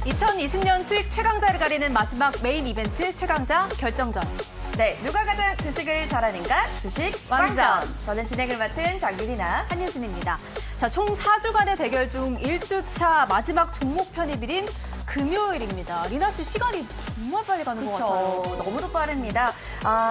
2020년 수익 최강자를 가리는 마지막 메인 이벤트 최강자 결정전. 네, 누가 가장 주식을 잘하는가? 주식 왕전. 왕전. 저는 진행을 맡은 장유리나 한유진입니다. 자, 총 4주간의 대결 중 1주차 마지막 종목 편입일인 금요일입니다. 리나 씨 시간이 정말 빨리 가는 것 같아요. 너무도 빠릅니다.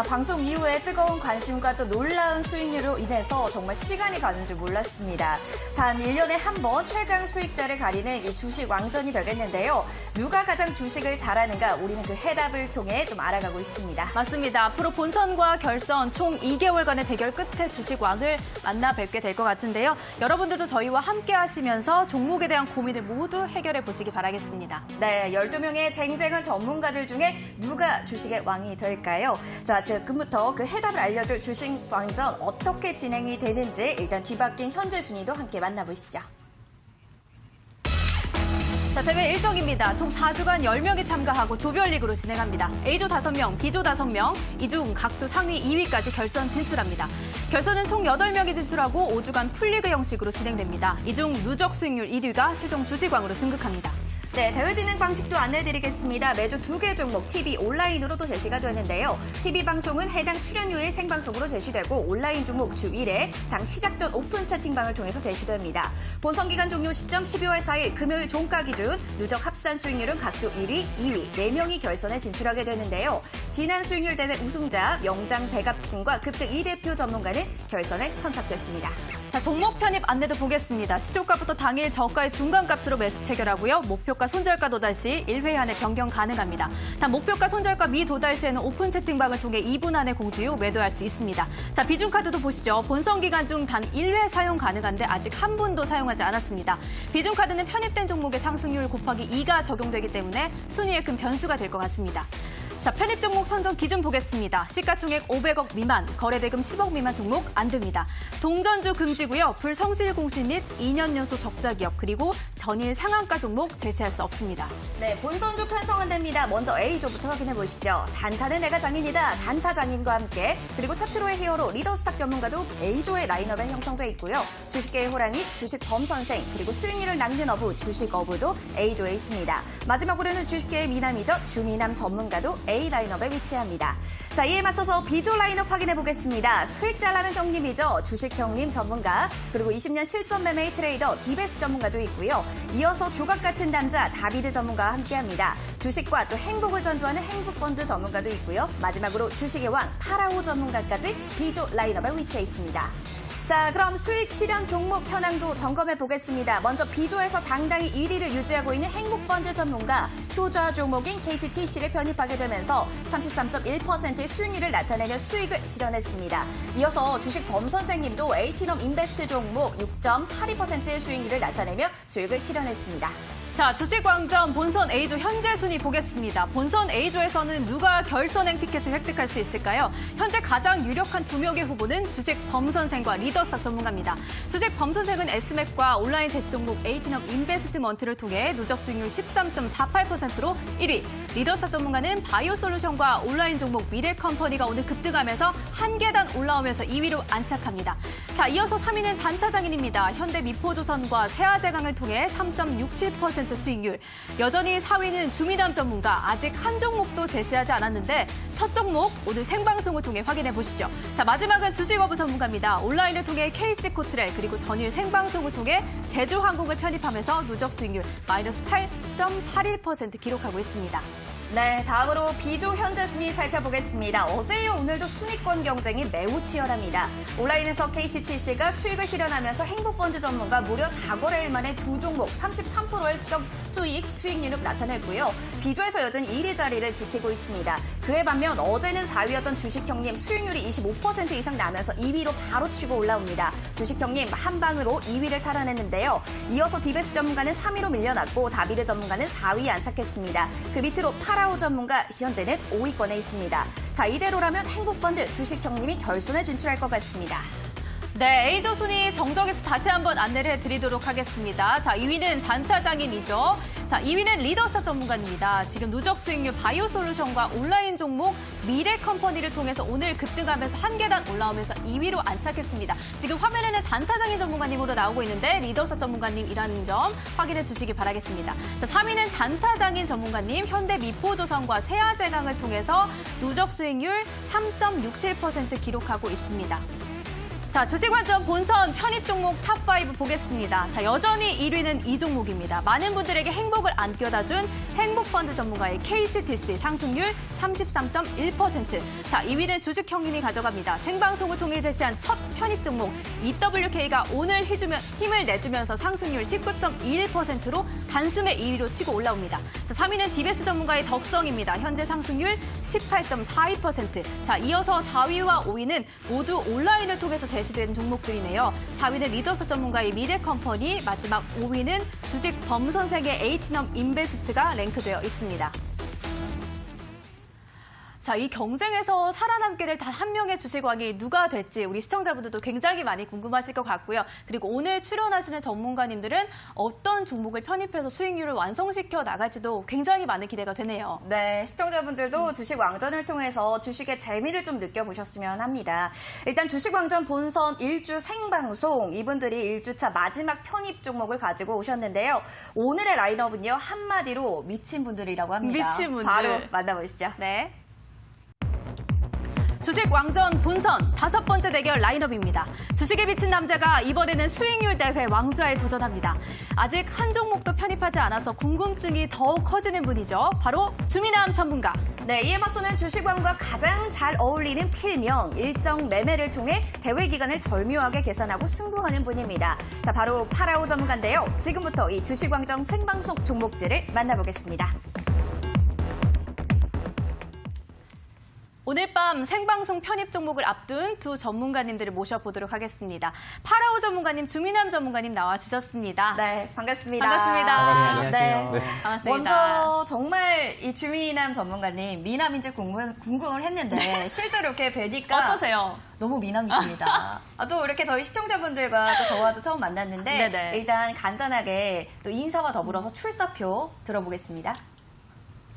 방송 이후에 뜨거운 관심과 또 놀라운 수익률로 인해서 정말 시간이 가는 줄 몰랐습니다. 단 1년에 한 번 최강 수익자를 가리는 이 주식 왕전이 되겠는데요. 누가 가장 주식을 잘하는가 우리는 그 해답을 통해 좀 알아가고 있습니다. 맞습니다. 앞으로 본선과 결선 총 2개월간의 대결 끝에 주식 왕을 만나 뵙게 될 것 같은데요. 여러분들도 저희와 함께 하시면서 종목에 대한 고민을 모두 해결해 보시기 바라겠습니다. 네, 12명의 쟁쟁한 전문가들 중에 누가 주식의 왕이 될까요? 자, 지금부터 그 해답을 알려줄 주식 왕전 어떻게 진행이 되는지 일단 뒤바뀐 현재 순위도 함께 만나보시죠. 자, 대회 일정입니다. 총 4주간 10명이 참가하고 조별리그로 진행합니다. A조 5명, B조 5명, 이 중 각조 상위 2위까지 결선 진출합니다. 결선은 총 8명이 진출하고 5주간 풀리그 형식으로 진행됩니다. 이 중 누적 수익률 1위가 최종 주식왕으로 등극합니다. 네, 대회 진행 방식도 안내해드리겠습니다. 매주 2개 종목 TV 온라인으로도 제시가 되는데요. TV 방송은 해당 출연료의 생방송으로 제시되고 온라인 종목 주 1회 장 시작 전 오픈 채팅방을 통해서 제시됩니다. 본선 기간 종료 시점 12월 4일 금요일 종가 기준 누적 합산 수익률은 각조 1위, 2위, 4명이 결선에 진출하게 되는데요. 지난 수익률 대회 우승자 명장 백압진과 급등 2대표 전문가는 결선에 선착됐습니다. 자, 종목 편입 안내도 보겠습니다. 시초가부터 당일 저가의 중간값으로 매수 체결하고요. 목표가 손절가 도달 시 1회 안에 변경 가능합니다. 단 목표가 손절가 미도달 시에는 오픈 채팅방을 통해 2분 안에 공지 후 매도할 수 있습니다. 자, 비중카드도 보시죠. 본선 기간 중 단 1회 사용 가능한데 아직 한 분도 사용하지 않았습니다. 비중카드는 편입된 종목의 상승률 곱하기 2가 적용되기 때문에 순위에 큰 변수가 될 것 같습니다. 자, 편입 종목 선정 기준 보겠습니다. 시가총액 500억 미만, 거래대금 10억 미만 종목 안 됩니다. 동전주 금지고요. 불성실 공시 및 2년 연속 적자 기업, 그리고 전일 상한가 종목 제시할 수 없습니다. 네, 본선주 편성은 됩니다. 먼저 A조부터 확인해 보시죠. 단타는 내가 장인이다. 단타 장인과 함께 그리고 차트로의 히어로 리더스탁 전문가도 A조의 라인업에 형성돼 있고요. 주식계의 호랑이, 주식범 선생, 그리고 수익률을 낚는 어부, 주식어부도 A조에 있습니다. 마지막으로는 주식계의 미남이죠. 주미남 전문가도 A 라인업에 위치합니다. 자, 이에 맞서서 B조 라인업 확인해 보겠습니다. 수익 잘라면 형님이죠. 주식 형님 전문가, 그리고 20년 실전 매매의 트레이더 디베스 전문가도 있고요. 이어서 조각 같은 남자 다비드 전문가와 함께합니다. 주식과 또 행복을 전도하는 행복펀드 전문가도 있고요. 마지막으로 주식의 왕 파라오 전문가까지 B조 라인업에 위치해 있습니다. 자, 그럼 수익 실현 종목 현황도 점검해 보겠습니다. 먼저 B조에서 당당히 1위를 유지하고 있는 행복펀드 전문가 효자 종목인 KCTC를 편입하게 되면서 33.1%의 수익률을 나타내는 수익을 실현했습니다. 이어서 주식 범 선생님도 에이티넘 인베스트 종목 6.82%의 수익률을 나타내며 수익을 실현했습니다. 자, 주식왕전 본선 A조 현재 순위 보겠습니다. 본선 A조에서는 누가 결선행 티켓을 획득할 수 있을까요? 현재 가장 유력한 2명의 후보는 주식 범선생과 리더스탁 전문가입니다. 주식 범선생은 S맥과 온라인 대시 종목 에이티넘 인베스트먼트를 통해 누적 수익률 13.48%로 1위, 리더스탁 전문가는 바이오솔루션과 온라인 종목 미래컴퍼니가 오늘 급등하면서 한 계단 올라오면서 2위로 안착합니다. 자, 이어서 3위는 단타장인입니다. 현대미포조선과 세아제강을 통해 3.67% 수익률. 여전히 4위는 주미남 전문가. 아직 한 종목도 제시하지 않았는데 첫 종목 오늘 생방송을 통해 확인해 보시죠. 자, 마지막은 주식어부 전문가입니다. 온라인을 통해 KC코트렐 그리고 전일 생방송을 통해 제주항공을 편입하면서 누적 수익률 마이너스 8.81% 기록하고 있습니다. 네, 다음으로 B조 현재 순위 살펴보겠습니다. 어제와 오늘도 순위권 경쟁이 매우 치열합니다. 온라인에서 KCTC가 수익을 실현하면서 행복펀드 전문가 무려 4거래일 만에 두 종목 33%의 수익률을 나타냈고요. B조에서 여전히 1위 자리를 지키고 있습니다. 그에 반면 어제는 4위였던 주식형님 수익률이 25% 이상 나면서 2위로 바로 치고 올라옵니다. 주식형님 한 방으로 2위를 탈환했는데요. 이어서 디베스 전문가는 3위로 밀려났고 다비드 전문가는 4위에 안착했습니다. 그 밑으로 파라오 전문가 현재는 5위권에 있습니다. 자, 이대로라면 행복펀드 주식형님이 결선에 진출할 것 같습니다. 네, A조 순위 정정해서 다시 한번 안내를 해드리도록 하겠습니다. 자, 2위는 단타장인이죠. 자, 2위는 리더스타 전문가입니다. 지금 누적 수익률 바이오솔루션과 온라인 종목 미래컴퍼니를 통해서 오늘 급등하면서 한 계단 올라오면서 2위로 안착했습니다. 지금 화면에는 단타장인 전문가님으로 나오고 있는데 리더스타 전문가님이라는 점 확인해 주시기 바라겠습니다. 자, 3위는 단타장인 전문가님 현대미포조선과 세아제강을 통해서 누적 수익률 3.67% 기록하고 있습니다. 자, 주식관점 본선 편입 종목 탑5 보겠습니다. 자, 여전히 1위는 이 종목입니다. 많은 분들에게 행복을 안겨다 준 행복펀드 전문가의 KCTC 상승률 33.1%. 자, 2위는 주식형님이 가져갑니다. 생방송을 통해 제시한 첫 편입 종목 EWK가 오늘 힘을 내주면서 상승률 19.21%로 단숨에 2위로 치고 올라옵니다. 자, 3위는 DBS 전문가의 덕성입니다. 현재 상승률 18.42%. 자, 이어서 4위와 5위는 모두 온라인을 통해서 제시된 종목들이네요. 4위는 리더스 전문가의 미래컴퍼니, 마지막 5위는 주식 범선생의 에이티넘 인베스트가 랭크되어 있습니다. 자, 이 경쟁에서 살아남게 될 단 한 명의 주식왕이 누가 될지 우리 시청자분들도 굉장히 많이 궁금하실 것 같고요. 그리고 오늘 출연하시는 전문가님들은 어떤 종목을 편입해서 수익률을 완성시켜 나갈지도 굉장히 많은 기대가 되네요. 네, 시청자분들도 주식 왕전을 통해서 주식의 재미를 좀 느껴보셨으면 합니다. 일단 주식 왕전 본선 1주 생방송, 이분들이 1주차 마지막 편입 종목을 가지고 오셨는데요. 오늘의 라인업은요, 한마디로 미친 분들이라고 합니다. 미친 분들. 바로 만나보시죠. 네. 주식 왕전 본선 5번째 대결 라인업입니다. 주식에 미친 남자가 이번에는 수익률 대회 왕좌에 도전합니다. 아직 한 종목도 편입하지 않아서 궁금증이 더욱 커지는 분이죠. 바로 주민남 전문가. 네, 이에 맞서는 주식왕과 가장 잘 어울리는 필명, 일정 매매를 통해 대회 기간을 절묘하게 계산하고 승부하는 분입니다. 자, 바로 파라오 전문가인데요. 지금부터 이 주식왕정 생방송 종목들을 만나보겠습니다. 오늘 밤 생방송 편입 종목을 앞둔 두 전문가님들을 모셔보도록 하겠습니다. 파라오 전문가님, 주민남 전문가님 나와주셨습니다. 네, 반갑습니다. 반갑습니다. 안녕하세요. 네. 네. 반갑습니다. 먼저 정말 이 주민남 전문가님 미남인지 궁금을 했는데 실제로 이렇게 뵈니까 어떠세요? 너무 미남이십니다. 또 이렇게 저희 시청자분들과 또 저와도 처음 만났는데 네네. 일단 간단하게 또 인사와 더불어서 출사표 들어보겠습니다.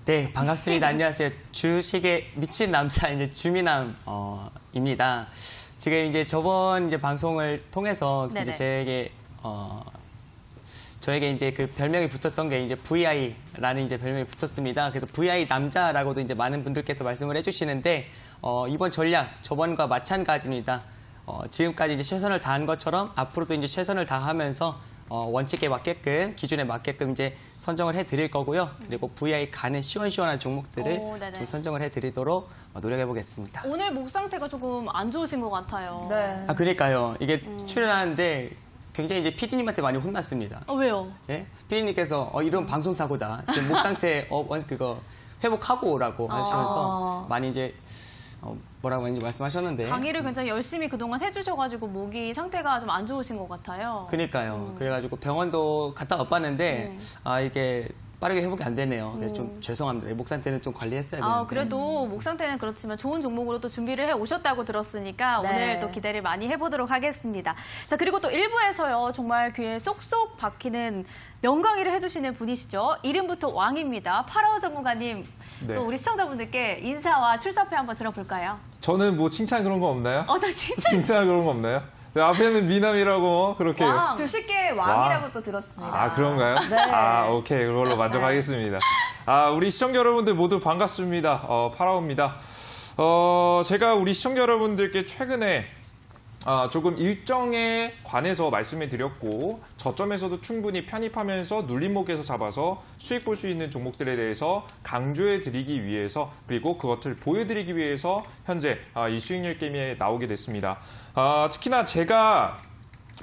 네, 반갑습니다. 안녕하세요. 주식에 미친 남자 이제 주민남입니다. 지금 이제 저번 이제 방송을 통해서 네네. 이제 저에게 이제 그 별명이 붙었던 게 이제 VI라는 이제 별명이 붙었습니다. 그래서 VI 남자라고도 이제 많은 분들께서 말씀을 해주시는데 이번 전략 저번과 마찬가지입니다. 지금까지 이제 최선을 다한 것처럼 앞으로도 이제 최선을 다하면서 원칙에 맞게끔 기준에 맞게끔 이제 선정을 해드릴 거고요. 그리고 VI 가는 시원시원한 종목들을 네네. 좀 선정을 해드리도록 노력해 보겠습니다. 오늘 목 상태가 조금 안 좋으신 것 같아요. 네. 그러니까요. 이게 출연하는데 굉장히 이제 PD님한테 많이 혼났습니다. 왜요? 예? PD님께서 이런 방송 사고다. 지금 목 상태 그거 회복하고 오라고 하시면서 많이 이제 뭐라고 했는지 말씀하셨는데. 강의를 굉장히 열심히 그동안 해주셔가지고 목이 상태가 좀 안 좋으신 것 같아요. 그러니까요. 그래가지고 병원도 갔다 와봤는데 이게 빠르게 회복이 안 되네요. 그래서 좀 죄송합니다. 목 상태는 좀 관리했어야 되는데. 그래도 목 상태는 그렇지만 좋은 종목으로 또 준비를 해 오셨다고 들었으니까 네. 오늘 또 기대를 많이 해보도록 하겠습니다. 자, 그리고 또 1부에서요. 정말 귀에 쏙쏙 박히는 명강의를 해주시는 분이시죠. 이름부터 왕입니다. 파라오 전문가님. 네. 또 우리 시청자분들께 인사와 출사표 한번 들어볼까요? 저는 뭐 칭찬 그런 거 없나요? 나 진짜. 칭찬 그런 거 없나요? 네, 앞에는 미남이라고 그렇게. 와. 주식계 왕이라고 또 들었습니다. 아, 그런가요? 네. 오케이. 그걸로 만족하겠습니다. 우리 시청자 여러분들 모두 반갑습니다. 파라오입니다. 제가 우리 시청자 여러분들께 최근에 조금 일정에 관해서 말씀을 드렸고 저점에서도 충분히 편입하면서 눌림목에서 잡아서 수익 볼 수 있는 종목들에 대해서 강조해 드리기 위해서 그리고 그것을 보여드리기 위해서 현재 이 수익률 게임에 나오게 됐습니다. 특히나 제가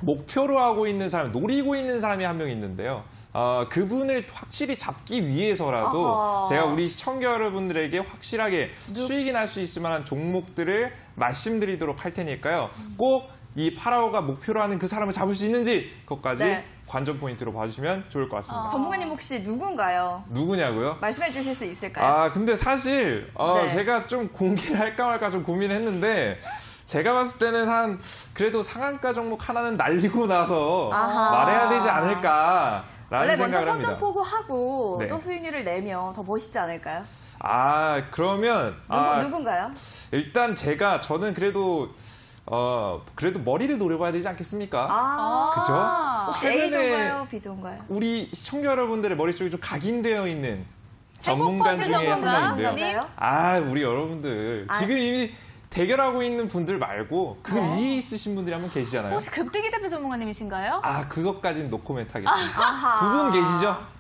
목표로 하고 있는 사람, 노리고 있는 사람이 한 명 있는데요. 그분을 확실히 잡기 위해서라도 어허. 제가 우리 시청자 여러분들에게 확실하게 수익이 날 수 있을 만한 종목들을 말씀드리도록 할 테니까요. 꼭 이 파라오가 목표로 하는 그 사람을 잡을 수 있는지 그것까지 네. 관전 포인트로 봐주시면 좋을 것 같습니다. 전문가님 혹시 누군가요? 누구냐고요? 말씀해 주실 수 있을까요? 근데 사실 네. 제가 좀 공개를 할까 말까 좀 고민을 했는데 제가 봤을 때는 그래도 상한가 종목 하나는 날리고 나서 아하. 말해야 되지 않을까라는 원래 먼저 생각을 합니다. 선전포고하고 네. 또 수익률을 내면 더 멋있지 않을까요? 그러면 누군가요? 일단 저는 그래도 머리를 노려봐야 되지 않겠습니까? 그죠? 혹시 최근에 A조인가요? B조인가요? 우리 시청자 여러분들의 머릿속에 좀 각인되어 있는 행복 전문가 버튼 중에 한 전문가? 분인데요. 우리 여러분들 지금 이미 대결하고 있는 분들 말고 그 위에 있으신 분들이 한 분 계시잖아요. 혹시 급등이 대표 전문가님이신가요? 그것까지는 노코멘트 하겠습니다. 아하. 두 분 계시죠?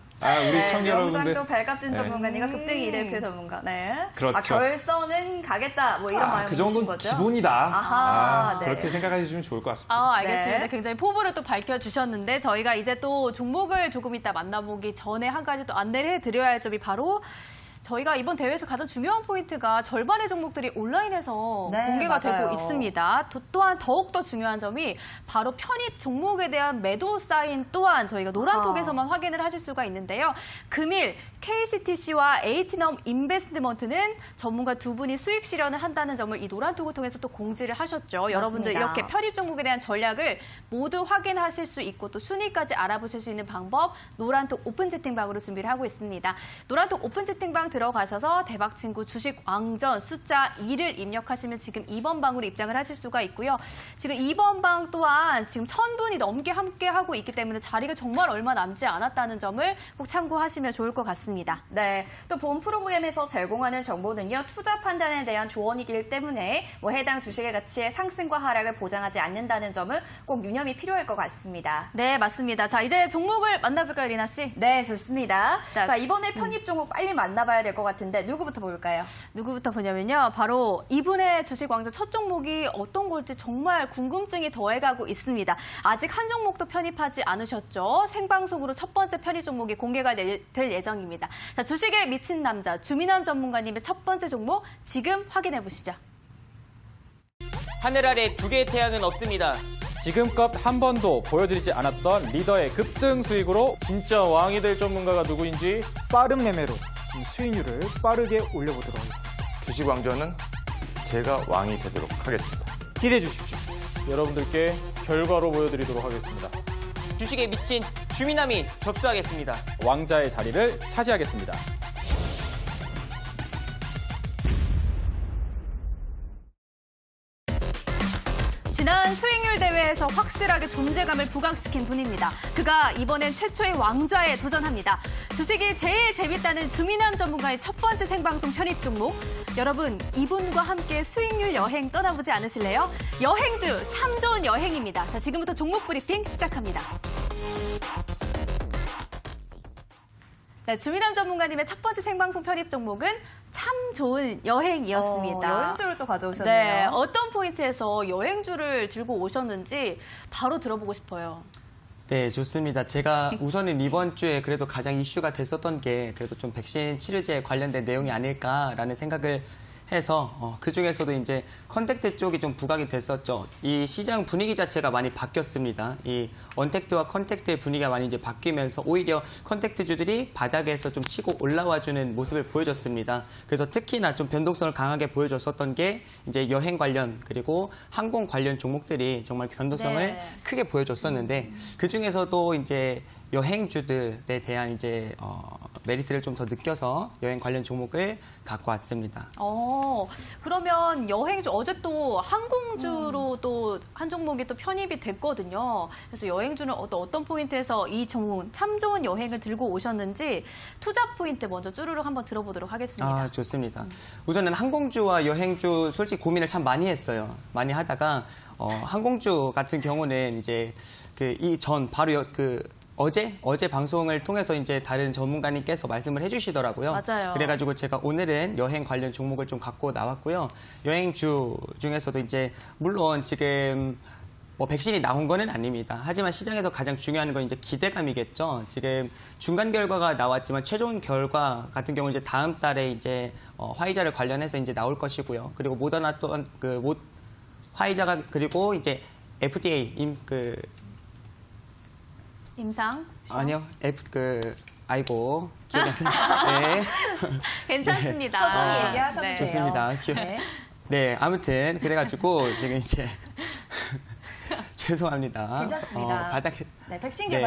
우리 시청자 여러분들. 명장도 발갑진 네. 전문가님과 급등이 대표 전문가. 네. 그렇죠. 결선은 가겠다. 뭐 이런 마음이신 그 정도는 거죠? 기본이다. 아하, 네. 그렇게 생각하시면 좋을 것 같습니다. 알겠습니다. 네. 굉장히 포부를 또 밝혀주셨는데 저희가 이제 또 종목을 조금 이따 만나보기 전에 한 가지 또 안내를 해드려야 할 점이 바로 저희가 이번 대회에서 가장 중요한 포인트가 절반의 종목들이 온라인에서 네, 공개가 맞아요. 되고 있습니다. 또한 더욱더 중요한 점이 바로 편입 종목에 대한 매도 사인 또한 저희가 노란톡에서만 확인을 하실 수가 있는데요. 금일 KCTC와 에이티넘 인베스트먼트는 전문가 두 분이 수익 실현을 한다는 점을 이 노란톡을 통해서 또 공지를 하셨죠. 여러분들 맞습니다. 이렇게 편입 종목에 대한 전략을 모두 확인하실 수 있고 또 순위까지 알아보실 수 있는 방법 노란톡 오픈 채팅방으로 준비를 하고 있습니다. 노란톡 오픈 채팅방 들어가셔서 대박친구 주식 왕전 숫자 2를 입력하시면 지금 2번 방으로 입장을 하실 수가 있고요. 지금 2번 방 또한 지금 1000분이 넘게 함께하고 있기 때문에 자리가 정말 얼마 남지 않았다는 점을 꼭 참고하시면 좋을 것 같습니다. 네. 또 본 프로그램에서 제공하는 정보는요, 투자 판단에 대한 조언이기 때문에 해당 주식의 가치의 상승과 하락을 보장하지 않는다는 점은 꼭 유념이 필요할 것 같습니다. 네, 맞습니다. 자, 이제 종목을 만나볼까요, 리나 씨? 네, 좋습니다. 자, 자, 이번에 편입 종목 빨리 만나봐야 될 것 같은데 누구부터 볼까요? 누구부터 보냐면요. 바로 이분의 주식 왕자 첫 종목이 어떤 걸지 정말 궁금증이 더해가고 있습니다. 아직 한 종목도 편입하지 않으셨죠? 생방송으로 첫 번째 편입 종목이 공개가 될 예정입니다. 자, 주식에 미친 남자 주민남 전문가님의 첫 번째 종목 지금 확인해 보시죠. 하늘 아래 두 개의 태양은 없습니다. 지금껏 한 번도 보여드리지 않았던 리더의 급등 수익으로 진짜 왕이 될 전문가가 누구인지 빠른 매매로 이 수익률을 빠르게 올려보도록 하겠습니다. 주식 왕좌는 제가 왕이 되도록 하겠습니다. 기대해 주십시오. 여러분들께 결과로 보여드리도록 하겠습니다. 주식에 미친 주민남이 접수하겠습니다. 왕자의 자리를 차지하겠습니다. 지난 수익률 대회에서 확실하게 존재감을 부각시킨 분입니다. 그가 이번엔 최초의 왕좌에 도전합니다. 주식이 제일 재밌다는 주민남 전문가의 첫 번째 생방송 편입 종목. 여러분, 이분과 함께 수익률 여행 떠나보지 않으실래요? 여행주 참 좋은 여행입니다. 자, 지금부터 종목 브리핑 시작합니다. 네, 주민남 전문가님의 첫 번째 생방송 편입 종목은 참 좋은 여행이었습니다. 여행주를 또 가져오셨네요. 네, 어떤 포인트에서 여행주를 들고 오셨는지 바로 들어보고 싶어요. 네, 좋습니다. 제가 우선은 이번 주에 그래도 가장 이슈가 됐었던 게 그래도 좀 백신 치료제 관련된 내용이 아닐까라는 생각을 해서 그 중에서도 이제 컨택트 쪽이 좀 부각이 됐었죠. 이 시장 분위기 자체가 많이 바뀌었습니다. 이 언택트와 컨택트의 분위기가 많이 이제 바뀌면서 오히려 컨택트주들이 바닥에서 좀 치고 올라와주는 모습을 보여줬습니다. 그래서 특히나 좀 변동성을 강하게 보여줬었던 게 이제 여행 관련 그리고 항공 관련 종목들이 정말 변동성을 네. 크게 보여줬었는데 그 중에서도 이제 여행주들에 대한 이제 메리트를 좀 더 느껴서 여행 관련 종목을 갖고 왔습니다. 그러면 여행주 어제 또 항공주로 또 한 종목이 또 편입이 됐거든요. 그래서 여행주는 어떤 포인트에서 이 종목 참 좋은 여행을 들고 오셨는지 투자 포인트 먼저 쭈루룩 한번 들어보도록 하겠습니다. 좋습니다. 우선은 항공주와 여행주 솔직히 고민을 참 많이 했어요. 많이 하다가 항공주 같은 경우는 이제 바로 어제 방송을 통해서 이제 다른 전문가님께서 말씀을 해주시더라고요. 맞아요. 그래가지고 제가 오늘은 여행 관련 종목을 좀 갖고 나왔고요. 여행주 중에서도 이제 물론 지금 백신이 나온 거는 아닙니다. 하지만 시장에서 가장 중요한 건 이제 기대감이겠죠. 지금 중간 결과가 나왔지만 최종 결과 같은 경우는 이제 다음 달에 이제 화이자를 관련해서 이제 나올 것이고요. 그리고 모더나 또한 화이자가 그리고 이제 FDA 임상? 아니요. 아이고. 기억이 안 나요. 네. 괜찮습니다. 천천히 얘기하셔도 돼요. 좋습니다. 네. 네, 아무튼 그래가지고 지금 이제 죄송합니다. 괜찮습니다. 바닥에 네, 백신 네,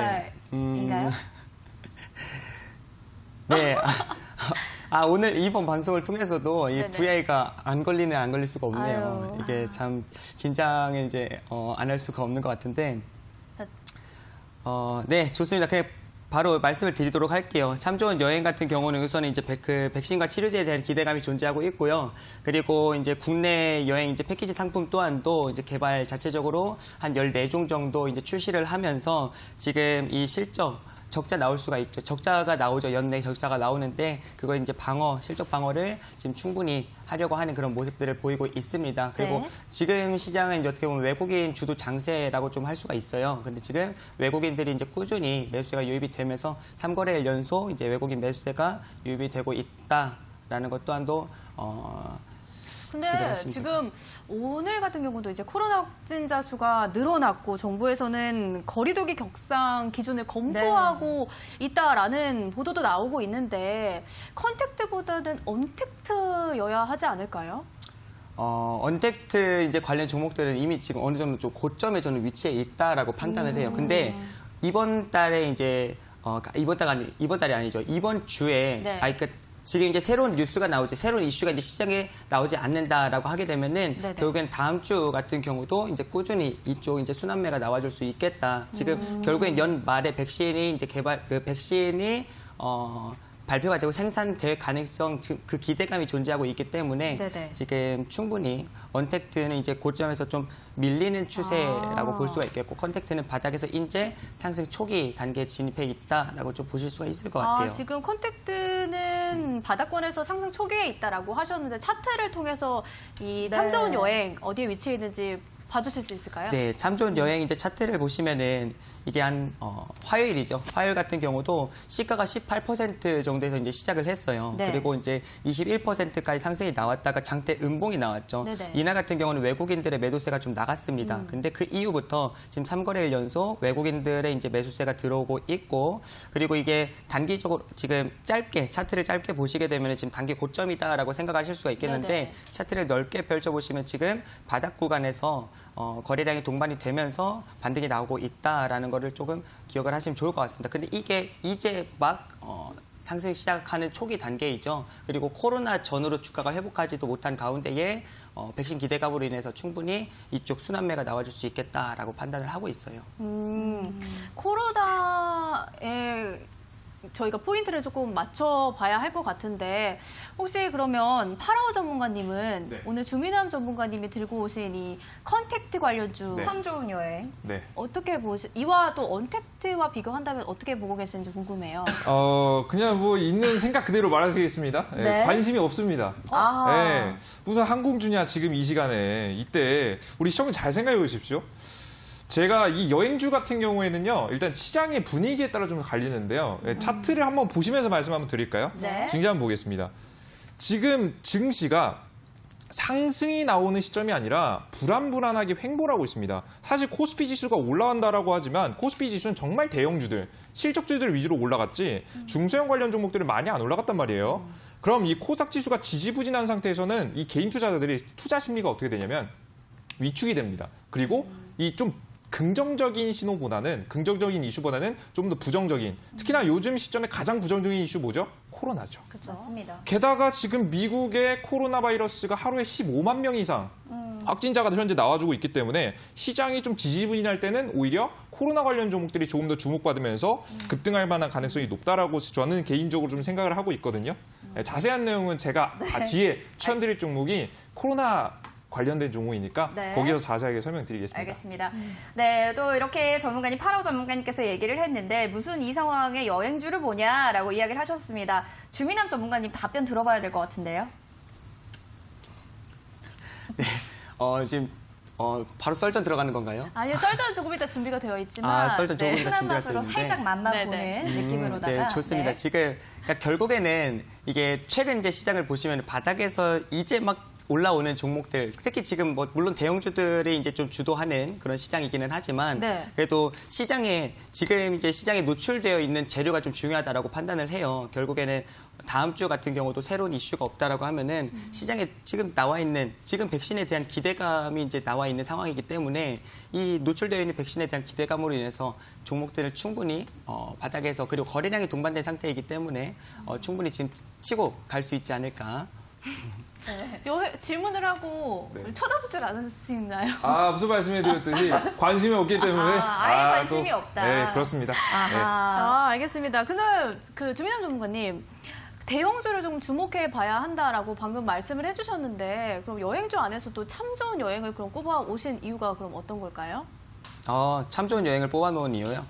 개발인가요? 네. 오늘 이번 방송을 통해서도 이 네네. VI가 안 걸리는 안 걸릴 수가 없네요. 아유. 이게 참 긴장을 이제 안 할 수가 없는 것 같은데. 네, 좋습니다. 그냥 바로 말씀을 드리도록 할게요. 참 좋은 여행 같은 경우는 우선은 이제 백신과 치료제에 대한 기대감이 존재하고 있고요. 그리고 이제 국내 여행 이제 패키지 상품 또한도 이제 개발 자체적으로 한 14종 정도 이제 출시를 하면서 지금 이 적자 나올 수가 있죠. 적자가 나오죠. 연내 적자가 나오는데 그거 이제 실적 방어를 지금 충분히 하려고 하는 그런 모습들을 보이고 있습니다. 그리고 네. 지금 시장은 이제 어떻게 보면 외국인 주도 장세라고 좀 할 수가 있어요. 근데 지금 외국인들이 이제 꾸준히 매수세가 유입이 되면서 3거래일 연속 이제 외국인 매수세가 유입이 되고 있다라는 것 또한도 근데 기대하시면 지금 오늘 같은 경우도 이제 코로나 확진자 수가 늘어났고 정부에서는 거리두기 격상 기준을 검토하고 있다라는 보도도 나오고 있는데 컨택트보다는 언택트여야 하지 않을까요? 언택트 이제 관련 종목들은 이미 지금 어느 정도 좀 고점에 저는 위치해 있다라고 판단을 해요. 근데 이번 달에 이제 이번 달이 아니죠. 이번 주에 네. 그러니까 지금 이제 새로운 뉴스가 나오지, 새로운 이슈가 이제 시장에 나오지 않는다라고 하게 되면은 네네. 결국엔 다음 주 같은 경우도 이제 꾸준히 이쪽 이제 순환매가 나와줄 수 있겠다. 지금 결국엔 연말에 백신이 이제 백신이 발표가 되고 생산될 가능성, 그 기대감이 존재하고 있기 때문에 네네. 지금 충분히 언택트는 이제 고점에서 좀 밀리는 추세라고 볼 수가 있겠고 컨택트는 바닥에서 이제 상승 초기 단계에 진입해 있다라고 좀 보실 수가 있을 것 같아요. 지금 컨택트는 바닥권에서 상승 초기에 있다라고 하셨는데 차트를 통해서 이 참 네. 좋은 여행 어디에 위치해 있는지 봐주실 수 있을까요? 네, 참 좋은 여행 이제 차트를 보시면은 이게 한 화요일이죠. 화요일 같은 경우도 시가가 18% 정도에서 이제 시작을 했어요. 네. 그리고 이제 21%까지 상승이 나왔다가 장대 음봉이 나왔죠. 네네. 이날 같은 경우는 외국인들의 매도세가 좀 나갔습니다. 근데 그 이후부터 지금 3거래일 연속 외국인들의 이제 매수세가 들어오고 있고 그리고 이게 단기적으로 지금 차트를 짧게 보시게 되면 지금 단기 고점이다라고 생각하실 수가 있겠는데 네네. 차트를 넓게 펼쳐보시면 지금 바닥 구간에서 거래량이 동반이 되면서 반등이 나오고 있다라는 거를 조금 기억을 하시면 좋을 것 같습니다. 근데 이게 이제 막 상승 시작하는 초기 단계이죠. 그리고 코로나 전후로 주가가 회복하지도 못한 가운데에 백신 기대감으로 인해서 충분히 이쪽 순환매가 나와줄 수 있겠다라고 판단을 하고 있어요. 코로나에 저희가 포인트를 조금 맞춰봐야 할 것 같은데 혹시 그러면 파라오 전문가님은 네. 오늘 주민함 전문가님이 들고 오신 이 컨택트 관련주 참 좋은 여행. 네. 어떻게 이와 또 언택트와 비교한다면 어떻게 보고 계시는지 궁금해요. 그냥 뭐 있는 생각 그대로 말하시겠습니다. 예, 네. 관심이 없습니다. 아하. 예, 무슨 항공주냐 지금 이 시간에 이때 우리 시청자 잘 생각해 보십시오. 제가 이 여행주 같은 경우에는요, 일단 시장의 분위기에 따라 좀 갈리는데요. 예, 차트를 한번 보시면서 말씀 한번 드릴까요? 네. 증시 한번 보겠습니다. 지금 증시가 상승이 나오는 시점이 아니라 불안불안하게 횡보를 하고 있습니다. 사실 코스피 지수가 올라간다라고 하지만 코스피 지수는 정말 대형주들, 실적주들 위주로 올라갔지 중소형 관련 종목들은 많이 안 올라갔단 말이에요. 그럼 이 코스닥 지수가 지지부진한 상태에서는 이 개인 투자자들이 투자 심리가 어떻게 되냐면 위축이 됩니다. 그리고 이 좀 긍정적인 이슈보다는 좀 더 부정적인, 특히나 요즘 시점에 가장 부정적인 이슈 뭐죠? 코로나죠. 맞습니다. 게다가 지금 미국의 코로나 바이러스가 하루에 15만 명 이상 확진자가 현재 나와주고 있기 때문에 시장이 좀 지지부진할 때는 오히려 코로나 관련 종목들이 조금 더 주목받으면서 급등할 만한 가능성이 높다라고 저는 개인적으로 좀 생각을 하고 있거든요. 네, 자세한 내용은 제가 뒤에 추천드릴 종목이 코로나 관련된 종목이니까 네. 거기서 자세하게 설명드리겠습니다. 알겠습니다. 네, 또 이렇게 파라오 전문가님께서 얘기를 했는데 무슨 이 상황에 여행주를 보냐라고 이야기를 하셨습니다. 주민함 전문가님 답변 들어봐야 될 것 같은데요. 지금 바로 썰전 들어가는 건가요? 아니요, 썰전은 조금 이따 준비가 되어 있지만 썰전 조금 이따 순한 준비가 맛으로 되어 있는데. 살짝 맛만 네네. 보는 느낌으로다가. 네, 좋습니다. 네. 지금 그러니까 결국에는 이게 최근 이제 시장을 보시면 바닥에서 이제 막 올라오는 종목들, 특히 지금 뭐 물론 대형주들이 이제 좀 주도하는 그런 시장이기는 하지만 네. 그래도 지금 이제 시장에 노출되어 있는 재료가 좀 중요하다라고 판단을 해요. 결국에는 다음 주 같은 경우도 새로운 이슈가 없다라고 하면은 시장에 지금 나와 있는 지금 백신에 대한 기대감이 이제 나와 있는 상황이기 때문에 이 노출되어 있는 백신에 대한 기대감으로 인해서 종목들을 충분히 바닥에서 그리고 거래량이 동반된 상태이기 때문에 충분히 지금 치고 갈 수 있지 않을까. 질문을 하고 네. 쳐다보질 않으시나요? 아, 무슨 말씀해드렸듯이 관심이 없기 때문에. 아예 관심이 없다. 네, 그렇습니다. 네. 아, 알겠습니다. 근데 그 주민남 전문가님, 대형주를 좀 주목해 봐야 한다라고 방금 말씀을 해주셨는데, 그럼 여행주 안에서도 참 좋은 여행을 그럼 꼽아 오신 이유가 그럼 어떤 걸까요? 참 좋은 여행을 뽑아놓은 이유요.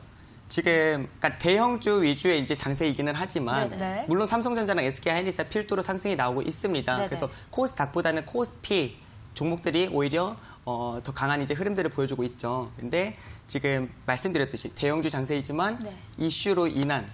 지금 그러니까 대형주 위주의 이제 장세이기는 하지만 네네. 물론 삼성전자랑 SK하이닉스 필두로 상승이 나오고 있습니다. 네네. 그래서 코스닥보다는 코스피 종목들이 오히려 더 강한 이제 흐름들을 보여주고 있죠. 근데 지금 말씀드렸듯이 대형주 장세이지만 네. 이슈로 인한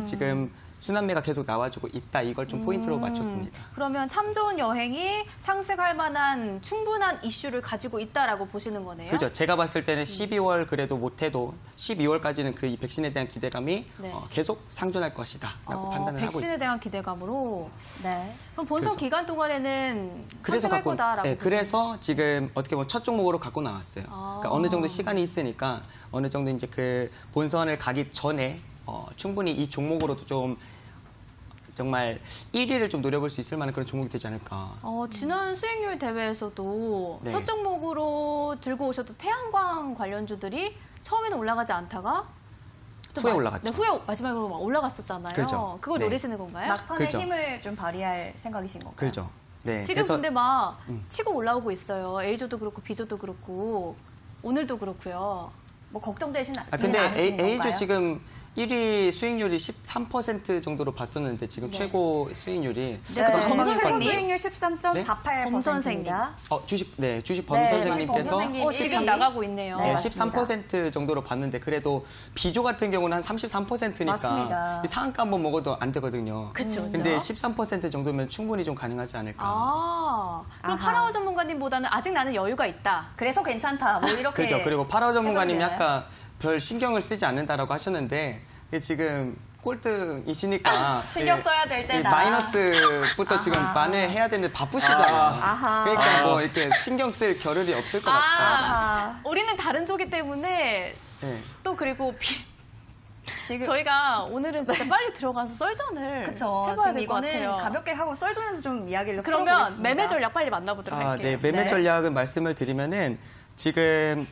지금 순환매가 계속 나와주고 있다. 이걸 좀 포인트로 맞췄습니다. 그러면 참 좋은 여행이 상승할 만한 충분한 이슈를 가지고 있다라고 보시는 거네요? 그렇죠. 제가 봤을 때는 12월 그래도 못해도 12월까지는 그 이 백신에 대한 기대감이 네. 계속 상존할 것이다라고 판단을 하고 백신에 있습니다. 대한 기대감으로. 네. 그럼 본선 그래서. 기간 동안에는 그래서 상승할 거다라고. 그래서 지금 어떻게 보면 첫 종목으로 갖고 나왔어요. 그러니까 어느 정도 시간이 있으니까 어느 정도 이제 그 본선을 가기 전에 충분히 이 종목으로도 좀 정말 1위를 좀 노려볼 수 있을 만한 그런 종목이 되지 않을까. 지난 수익률 대회에서도 네. 첫 종목으로 들고 오셨던 태양광 관련주들이 처음에는 올라가지 않다가 또 후에 올라갔죠. 네, 후에 마지막으로 막 올라갔었잖아요. 그렇죠. 그걸 네. 노리시는 건가요? 막판에 그렇죠. 힘을 좀 발휘할 생각이신 건가요? 그렇죠. 네. 지금 그래서 근데 막 치고 올라오고 있어요. A조도 그렇고 B조도 그렇고 오늘도 그렇고요. 뭐 걱정되시는 근데 않으신 A주 건가요? 지금 1위 수익률이 13% 정도로 봤었는데 지금 최고 수익률이 네, 네, 그럼 검 최고 선생님? 수익률 13.48%입니다. 주식 범 네, 선생님께서 주식 범 선생님이 지금 나가고 있네요. 네, 네, 맞습니다. 13% 정도로 봤는데 그래도 B조 같은 경우는 한 33%니까 맞습니다. 상한가 한번 먹어도 안 되거든요. 그쵸, 그쵸. 근데 13% 정도면 충분히 좀 가능하지 않을까. 그럼 아하. 파라오 전문가님보다는 아직 나는 여유가 있다. 그래서 괜찮다. 뭐 이렇게. 그렇죠. 그리고 파라오 전문가님이 해석이 되나요? 아까 별 신경을 쓰지 않는다라고 하셨는데 이게 지금 꼴등이시니까 신경 예, 써야 될 이 때다. 마이너스부터 지금 만회해야 되는데 바쁘시잖아요. 아하. 그러니까 뭐 이렇게 신경 쓸 겨를이 없을 것 같다. 아하. 우리는 다른 조기 때문에 네. 또 그리고 지금 저희가 오늘은 진짜 빨리 들어가서 썰전을 그쵸. 해봐야 지금 될 것 이거는 같아요. 가볍게 하고 썰전에서 좀 이야기를 그러면 풀어보겠습니다. 매매 전략 빨리 만나보도록 할게요. 네, 매매 네. 전략은 말씀을 드리면은 지금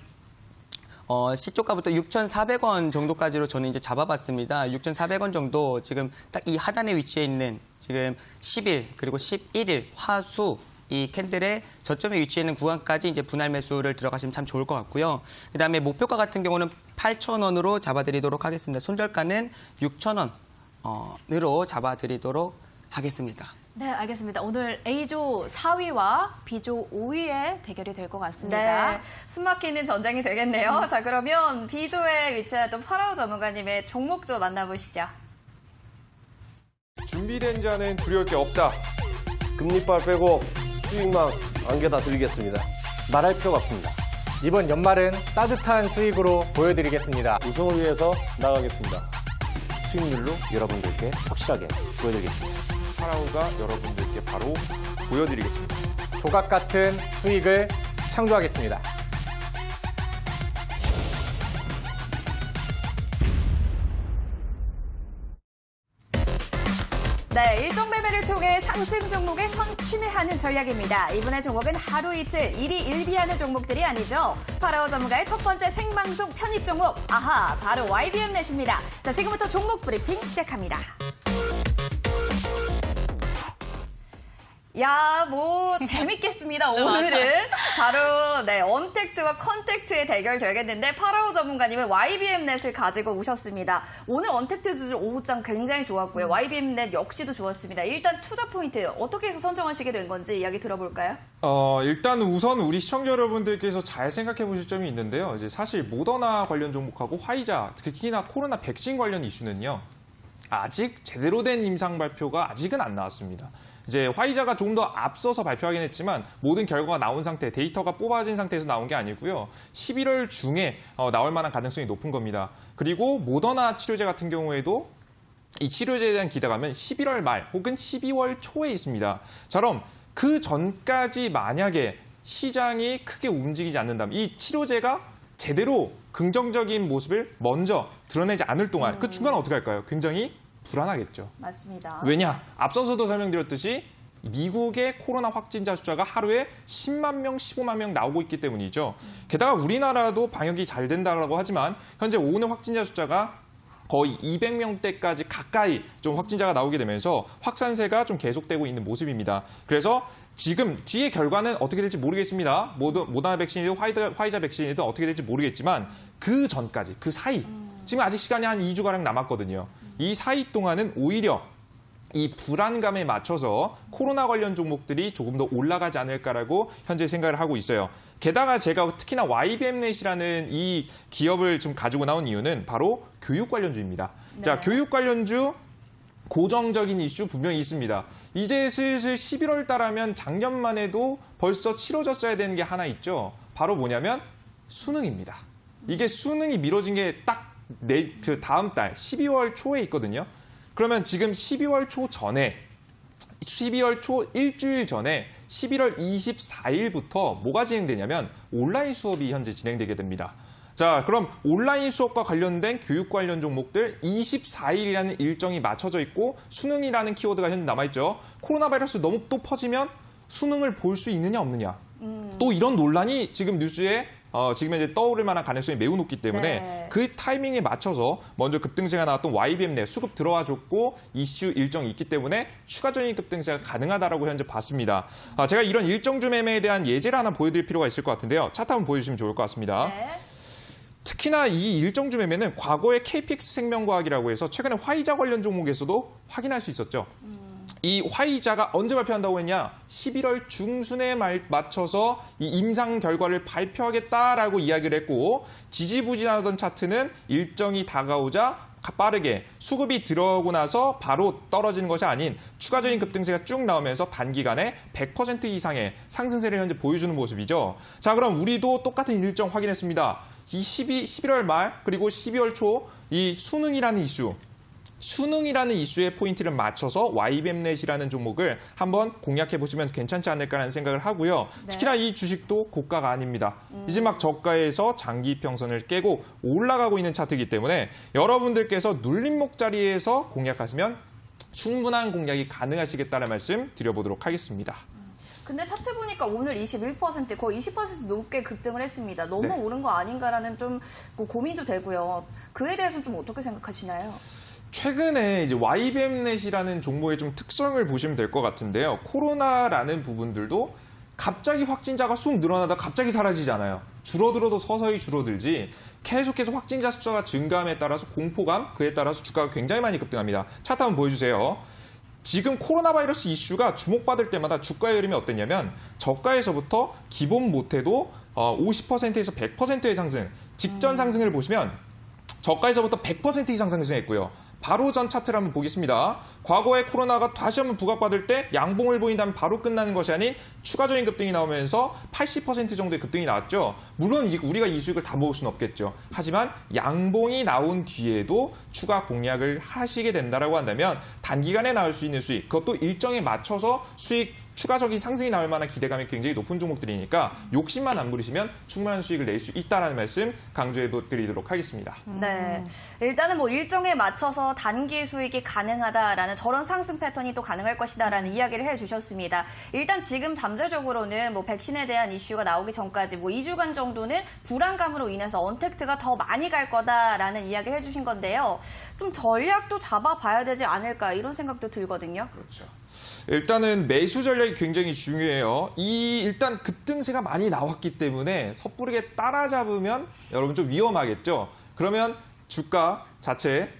시초가부터 6,400원 정도까지로 저는 이제 잡아봤습니다. 6,400원 정도 지금 딱 이 하단에 위치해 있는 지금 10일 그리고 11일 화수 이 캔들의 저점에 위치해 있는 구간까지 이제 분할 매수를 들어가시면 참 좋을 것 같고요. 그다음에 목표가 같은 경우는 8,000원으로 잡아드리도록 하겠습니다. 손절가는 6,000원으로 잡아드리도록 하겠습니다. 네, 알겠습니다. 오늘 A조 4위와 B조 5위의 대결이 될 것 같습니다. 네, 숨막히는 전쟁이 되겠네요. 자, 그러면 B조에 위치했던 파라오 전문가님의 종목도 만나보시죠. 준비된 자는 두려울 게 없다. 금리빨 빼고 수익망 안겨다 드리겠습니다. 말할 필요가 없습니다. 이번 연말은 따뜻한 수익으로 보여드리겠습니다. 우승을 위해서 나가겠습니다. 수익률로 여러분들께 확실하게 보여드리겠습니다. 파라오가 여러분들께 바로 보여드리겠습니다. 조각 같은 수익을 창조하겠습니다. 네, 일정 매매를 통해 상승 종목에 선취매하는 전략입니다. 이번의 종목은 하루 이틀 일희일비하는 종목들이 아니죠. 파라오 전문가의 첫 번째 생방송 편입 종목, 아하, 바로 YBM넷입니다. 자, 지금부터 종목 브리핑 시작합니다. 야, 뭐 재밌겠습니다. 오늘은 바로 네, 언택트와 컨택트의 대결 되겠는데 파라오 전문가님은 YBM넷을 가지고 오셨습니다. 오늘 언택트들 오후장 굉장히 좋았고요. YBM넷 역시도 좋았습니다. 일단 투자 포인트 어떻게 해서 선정하시게 된 건지 이야기 들어볼까요? 일단 우선 우리 시청자 여러분들께서 잘 생각해 보실 점이 있는데요. 이제 사실 모더나 관련 종목하고 화이자, 특히나 코로나 백신 관련 이슈는요. 아직 제대로 된 임상 발표가 아직은 안 나왔습니다. 이제 화이자가 조금 더 앞서서 발표하긴 했지만 모든 결과가 나온 상태, 데이터가 뽑아진 상태에서 나온 게 아니고요. 11월 중에 나올 만한 가능성이 높은 겁니다. 그리고 모더나 치료제 같은 경우에도 이 치료제에 대한 기대감은 11월 말 혹은 12월 초에 있습니다. 처럼 그 전까지 만약에 시장이 크게 움직이지 않는다면 이 치료제가 제대로 긍정적인 모습을 먼저 드러내지 않을 동안 그 중간은 어떻게 할까요? 굉장히 불안하겠죠. 맞습니다. 왜냐? 앞서서도 설명드렸듯이 미국의 코로나 확진자 숫자가 하루에 10만 명, 15만 명 나오고 있기 때문이죠. 게다가 우리나라도 방역이 잘 된다고 하지만 현재 오늘 확진자 숫자가 거의 200명대까지 가까이 좀 확진자가 나오게 되면서 확산세가 좀 계속되고 있는 모습입니다. 그래서 지금 뒤의 결과는 어떻게 될지 모르겠습니다. 모더나 백신이든 화이자 백신이든 어떻게 될지 모르겠지만 그 전까지, 그 사이, 지금 아직 시간이 한 2주가량 남았거든요. 이 사이 동안은 오히려 이 불안감에 맞춰서 코로나 관련 종목들이 조금 더 올라가지 않을까라고 현재 생각을 하고 있어요. 게다가 제가 특히나 YBM넷이라는 이 기업을 좀 가지고 나온 이유는 바로 교육 관련주입니다. 네. 자, 교육 관련주 고정적인 이슈 분명히 있습니다. 이제 슬슬 11월 달하면 작년만 해도 벌써 치러졌어야 되는 게 하나 있죠. 바로 뭐냐면 수능입니다. 이게 수능이 미뤄진 게 딱 그 다음 달 12월 초에 있거든요. 그러면 지금 12월 초 전에 12월 초 일주일 전에 11월 24일부터 뭐가 진행되냐면 온라인 수업이 현재 진행되게 됩니다. 자, 그럼 온라인 수업과 관련된 교육 관련 종목들 24일이라는 일정이 맞춰져 있고 수능이라는 키워드가 현재 남아있죠. 코로나 바이러스 너무 또 퍼지면 수능을 볼 수 있느냐 없느냐. 또 이런 논란이 지금 뉴스에 지금 이제 떠오를 만한 가능성이 매우 높기 때문에 네. 그 타이밍에 맞춰서 먼저 급등세가 나왔던 YBM넷 수급 들어와줬고 이슈 일정이 있기 때문에 추가적인 급등세가 가능하다라고 현재 봤습니다. 제가 이런 일정주 매매에 대한 예제를 하나 보여드릴 필요가 있을 것 같은데요. 차트 한번 보여주시면 좋을 것 같습니다. 네. 특히나 이 일정주 매매는 과거의 KPX 생명과학이라고 해서 최근에 화이자 관련 종목에서도 확인할 수 있었죠. 이 화이자가 언제 발표한다고 했냐? 11월 중순에 맞춰서 이 임상 결과를 발표하겠다라고 이야기를 했고 지지부진하던 차트는 일정이 다가오자 빠르게 수급이 들어오고 나서 바로 떨어지는 것이 아닌 추가적인 급등세가 쭉 나오면서 단기간에 100% 이상의 상승세를 현재 보여주는 모습이죠. 자, 그럼 우리도 똑같은 일정 확인했습니다. 이 11월 말 그리고 12월 초 이 수능이라는 이슈에 포인트를 맞춰서 YBM넷이라는 종목을 한번 공략해 보시면 괜찮지 않을까라는 생각을 하고요. 네. 특히나 이 주식도 고가가 아닙니다. 이제 막 저가에서 장기 평선을 깨고 올라가고 있는 차트이기 때문에 여러분들께서 눌림목 자리에서 공략하시면 충분한 공략이 가능하시겠다는 말씀 드려보도록 하겠습니다. 근데 차트 보니까 오늘 21% 거의 20% 높게 급등을 했습니다. 너무 네. 오른 거 아닌가라는 좀 고민도 되고요. 그에 대해서는 좀 어떻게 생각하시나요? 최근에 이제 YBM넷이라는 종목의 좀 특성을 보시면 될 것 같은데요. 코로나라는 부분들도 갑자기 확진자가 쑥 늘어나다 갑자기 사라지잖아요. 줄어들어도 서서히 줄어들지 계속해서 확진자 숫자가 증가함에 따라서 공포감, 그에 따라서 주가가 굉장히 많이 급등합니다. 차트 한번 보여주세요. 지금 코로나 바이러스 이슈가 주목받을 때마다 주가의 흐름이 어땠냐면 저가에서부터 기본 못해도 50%에서 100%의 상승, 직전 상승을 보시면 저가에서부터 100% 이상 상승했고요. 바로 전 차트를 한번 보겠습니다. 과거에 코로나가 다시 한번 부각받을 때 양봉을 보인다면 바로 끝나는 것이 아닌 추가적인 급등이 나오면서 80% 정도의 급등이 나왔죠. 물론 우리가 이 수익을 다 먹을 수는 없겠죠. 하지만 양봉이 나온 뒤에도 추가 공략을 하시게 된다라고 한다면 단기간에 나올 수 있는 수익, 그것도 일정에 맞춰서 수익 추가적인 상승이 나올 만한 기대감이 굉장히 높은 종목들이니까 욕심만 안 부리시면 충분한 수익을 낼 수 있다는 말씀 강조해 드리도록 하겠습니다. 네. 일단은 뭐 일정에 맞춰서 단기 수익이 가능하다라는 저런 상승 패턴이 또 가능할 것이다라는 이야기를 해주셨습니다. 일단 지금 잠재적으로는 뭐 백신에 대한 이슈가 나오기 전까지 뭐 2주간 정도는 불안감으로 인해서 언택트가 더 많이 갈 거다라는 이야기를 해주신 건데요. 좀 전략도 잡아봐야 되지 않을까 이런 생각도 들거든요. 그렇죠. 일단은 매수 전략이 굉장히 중요해요. 일단 급등세가 많이 나왔기 때문에 섣부르게 따라잡으면 여러분 좀 위험하겠죠. 그러면 주가 자체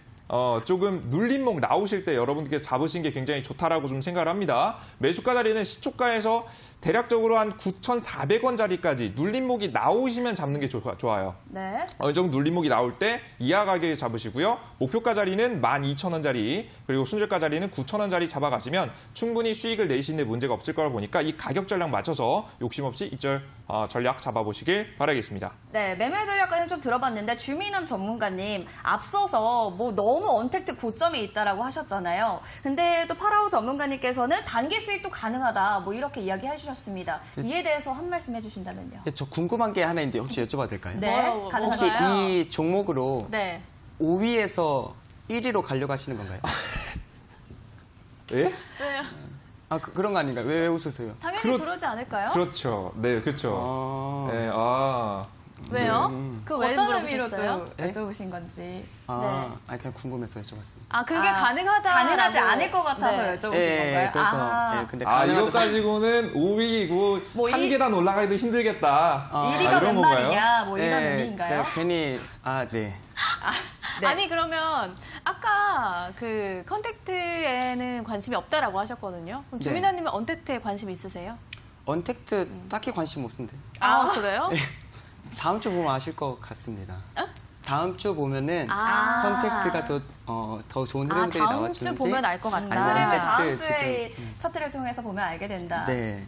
조금 눌림목 나오실 때 여러분들께 잡으신 게 굉장히 좋다라고 좀 생각을 합니다. 매수가 자리는 시초가에서 대략적으로 한 9,400원짜리까지 눌림목이 나오시면 잡는 게 좋아요. 네. 어느 정도 눌림목이 나올 때 이하 가격에 잡으시고요. 목표가 자리는 12,000원짜리 그리고 순저가 자리는 9,000원짜리 잡아가시면 충분히 수익을 내시는 데 문제가 없을 거라 보니까 이 가격 전략 맞춰서 욕심 없이 입절 전략 잡아보시길 바라겠습니다. 네, 매매 전략까지는 좀 들어봤는데 주민함 전문가님 앞서서 뭐 너무 언택트 고점이 있다라고 하셨잖아요. 근데 또 파라오 전문가님께서는 단기 수익도 가능하다 뭐 이렇게 이야기해 주셨습니다. 이에 대해서 한 말씀 해주신다면요. 저 궁금한 게 하나 있는데 혹시 여쭤봐도 될까요? 네, 뭐, 혹시 가능한가요? 이 종목으로 네. 5위에서 1위로 가려고 하시는 건가요? 예? 왜요? 그런 거 아닌가요? 왜 웃으세요? 당연히 그렇- 그러지 않을까요? 그렇죠. 네, 그렇죠. 아, 네, 왜요? 그 왜 어떤 의미로 또 물어보셨어요? 네? 여쭤보신 건지. 그냥 궁금해서 여쭤봤습니다. 그게 가능하다. 가능하지 않을 것 같아서 네. 여쭤보신 예, 건가요? 그래서 예, 근데 이거 가능하다. 가지고는 5위이고 뭐 한 이- 계단 올라가기도 힘들겠다. 1위가 이런 몇 건가요? 말이냐 뭐 이런 예, 의미인가요? 네, 괜히 네. 네. 아니 그러면 아까 그 컨택트에는 관심이 없다라고 하셨거든요. 그럼 네. 주민아님은 언택트에 관심 있으세요? 언택트 딱히 관심 없는데. 그래요? 다음 주 보면 아실 것 같습니다. 다음 주 보면은 아. 선택트가 더 좋은 흐름들이 다음 나와주는지. 주 보면 알 것 같다. 아니면 네, 다음 언택트 주에 지금, 이 차트를 통해서 보면 알게 된다. 네.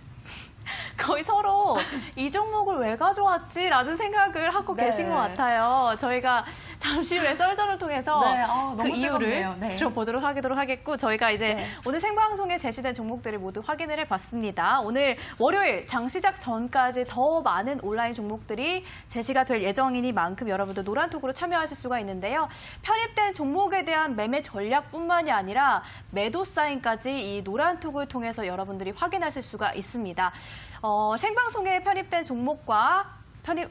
거의 서로 이 종목을 왜 가져왔지라는 생각을 하고 네. 계신 것 같아요. 저희가 잠시 후에 썰전을 통해서 네, 그 너무 이유를 뜨겁네요. 네. 들어보도록 하겠고 저희가 이제 네. 오늘 생방송에 제시된 종목들을 모두 확인을 해봤습니다. 오늘 월요일 장 시작 전까지 더 많은 온라인 종목들이 제시가 될 예정이니만큼 여러분도 노란톡으로 참여하실 수가 있는데요. 편입된 종목에 대한 매매 전략뿐만이 아니라 매도 사인까지 이 노란톡을 통해서 여러분들이 확인하실 수가 있습니다. 생방송에 편입된 종목과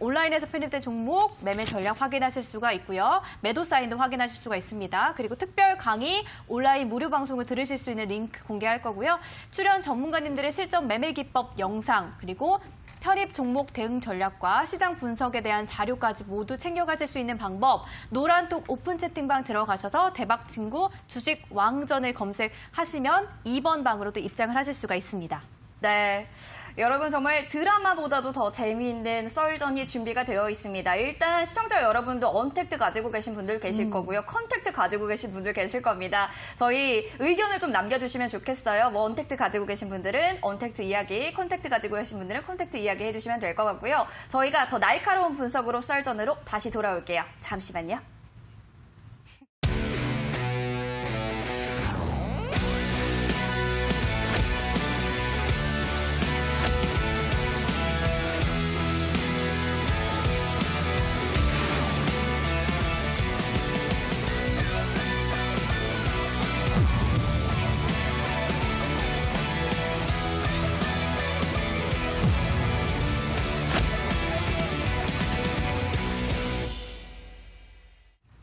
온라인에서 편입된 종목, 매매 전략 확인하실 수가 있고요. 매도 사인도 확인하실 수가 있습니다. 그리고 특별 강의, 온라인 무료 방송을 들으실 수 있는 링크 공개할 거고요. 출연 전문가님들의 실전 매매 기법 영상, 그리고 편입 종목 대응 전략과 시장 분석에 대한 자료까지 모두 챙겨가실 수 있는 방법, 노란톡 오픈 채팅방 들어가셔서 대박 친구 주식 왕전을 검색하시면 2번 방으로도 입장을 하실 수가 있습니다. 네. 여러분 정말 드라마보다도 더 재미있는 썰전이 준비가 되어 있습니다. 일단 시청자 여러분도 언택트 가지고 계신 분들 계실 거고요. 컨택트 가지고 계신 분들 계실 겁니다. 저희 의견을 좀 남겨주시면 좋겠어요. 뭐 언택트 가지고 계신 분들은 언택트 이야기, 컨택트 가지고 계신 분들은 컨택트 이야기 해주시면 될 것 같고요. 저희가 더 날카로운 분석으로 썰전으로 다시 돌아올게요. 잠시만요.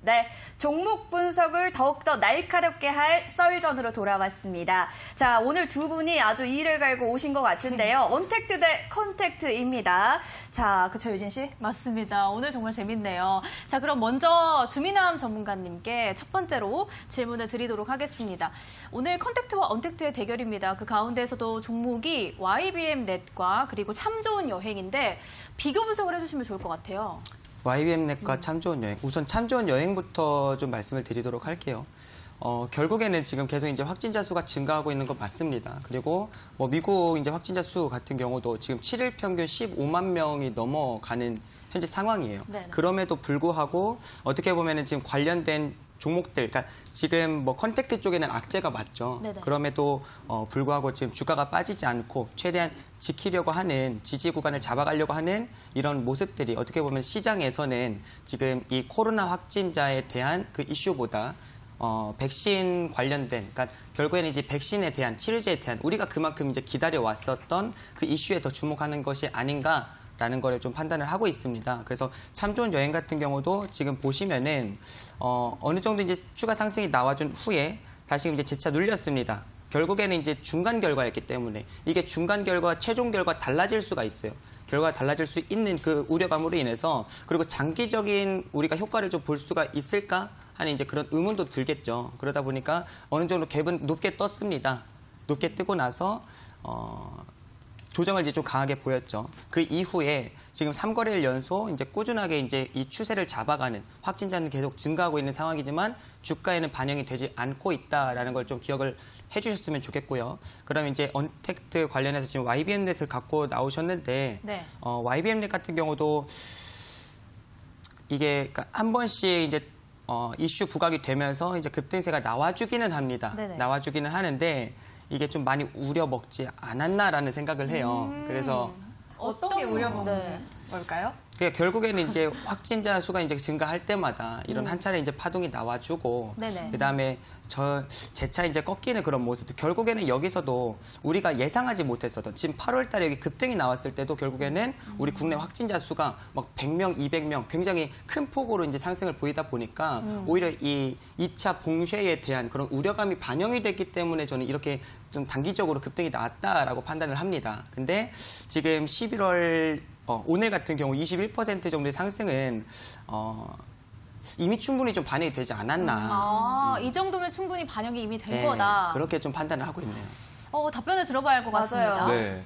네, 종목 분석을 더욱더 날카롭게 할 썰전으로 돌아왔습니다. 자, 오늘 두 분이 아주 이를 갈고 오신 것 같은데요. 언택트 대 컨택트입니다. 자, 그쵸, 유진 씨? 맞습니다. 오늘 정말 재밌네요. 자, 그럼 먼저 주민함 전문가님께 첫 번째로 질문을 드리도록 하겠습니다. 오늘 컨택트와 언택트의 대결입니다. 그 가운데에서도 종목이 YBM넷과 그리고 참 좋은 여행인데 비교 분석을 해주시면 좋을 것 같아요. YBM넷과 참 좋은 여행. 우선 참 좋은 여행부터 좀 말씀을 드리도록 할게요. 결국에는 지금 계속 이제 확진자 수가 증가하고 있는 건 맞습니다. 그리고 뭐 미국 이제 확진자 수 같은 경우도 지금 7일 평균 15만 명이 넘어가는 현재 상황이에요. 네네. 그럼에도 불구하고 어떻게 보면은 지금 관련된 종목들, 그러니까 지금 뭐 컨택트 쪽에는 악재가 맞죠. 네네. 그럼에도 불구하고 지금 주가가 빠지지 않고 최대한 지키려고 하는 지지 구간을 잡아가려고 하는 이런 모습들이 어떻게 보면 시장에서는 지금 이 코로나 확진자에 대한 그 이슈보다 백신 관련된, 그러니까 결국에는 이제 백신에 대한 치료제에 대한 우리가 그만큼 이제 기다려 왔었던 그 이슈에 더 주목하는 것이 아닌가. 라는 거를 좀 판단을 하고 있습니다. 그래서 참 좋은 여행 같은 경우도 지금 보시면은 어느 정도 이제 추가 상승이 나와준 후에 다시 이제 재차 눌렸습니다. 결국에는 이제 중간 결과였기 때문에 이게 중간 결과, 최종 결과 달라질 수가 있어요. 결과가 달라질 수 있는 그 우려감으로 인해서 그리고 장기적인 우리가 효과를 좀 볼 수가 있을까? 하는 이제 그런 의문도 들겠죠. 그러다 보니까 어느 정도 갭은 높게 떴습니다. 높게 뜨고 나서 조정을 이제 좀 강하게 보였죠. 그 이후에 지금 3거래일 연속 이제 꾸준하게 이제 이 추세를 잡아가는, 확진자는 계속 증가하고 있는 상황이지만 주가에는 반영이 되지 않고 있다라는 걸 좀 기억을 해주셨으면 좋겠고요. 그럼 이제 언택트 관련해서 지금 YBM넷을 갖고 나오셨는데 네. YBM넷 같은 경우도 이게 한 번씩 이제 이슈 부각이 되면서 이제 급등세가 나와주기는 합니다. 네네. 나와주기는 하는데 이게 좀 많이 우려먹지 않았나라는 생각을 해요. 그래서 어떤 게 우려먹는 네. 걸까요? 결국에는 이제 확진자 수가 이제 증가할 때마다 이런 한 차례 이제 파동이 나와주고, 네네. 그다음에 재차 이제 꺾이는 그런 모습도 결국에는 여기서도 우리가 예상하지 못했었던, 지금 8월 달에 여기 급등이 나왔을 때도 결국에는 우리 국내 확진자 수가 막 100명, 200명 굉장히 큰 폭으로 이제 상승을 보이다 보니까 오히려 이 2차 봉쇄에 대한 그런 우려감이 반영이 됐기 때문에 저는 이렇게 좀 단기적으로 급등이 나왔다라고 판단을 합니다. 근데 지금 11월 오늘 같은 경우 21% 정도의 상승은 이미 충분히 좀 반영이 되지 않았나. 이 정도면 충분히 반영이 이미 된 네, 거다. 그렇게 좀 판단을 하고 있네요. 답변을 들어봐야 할 것 맞아요. 같습니다. 네.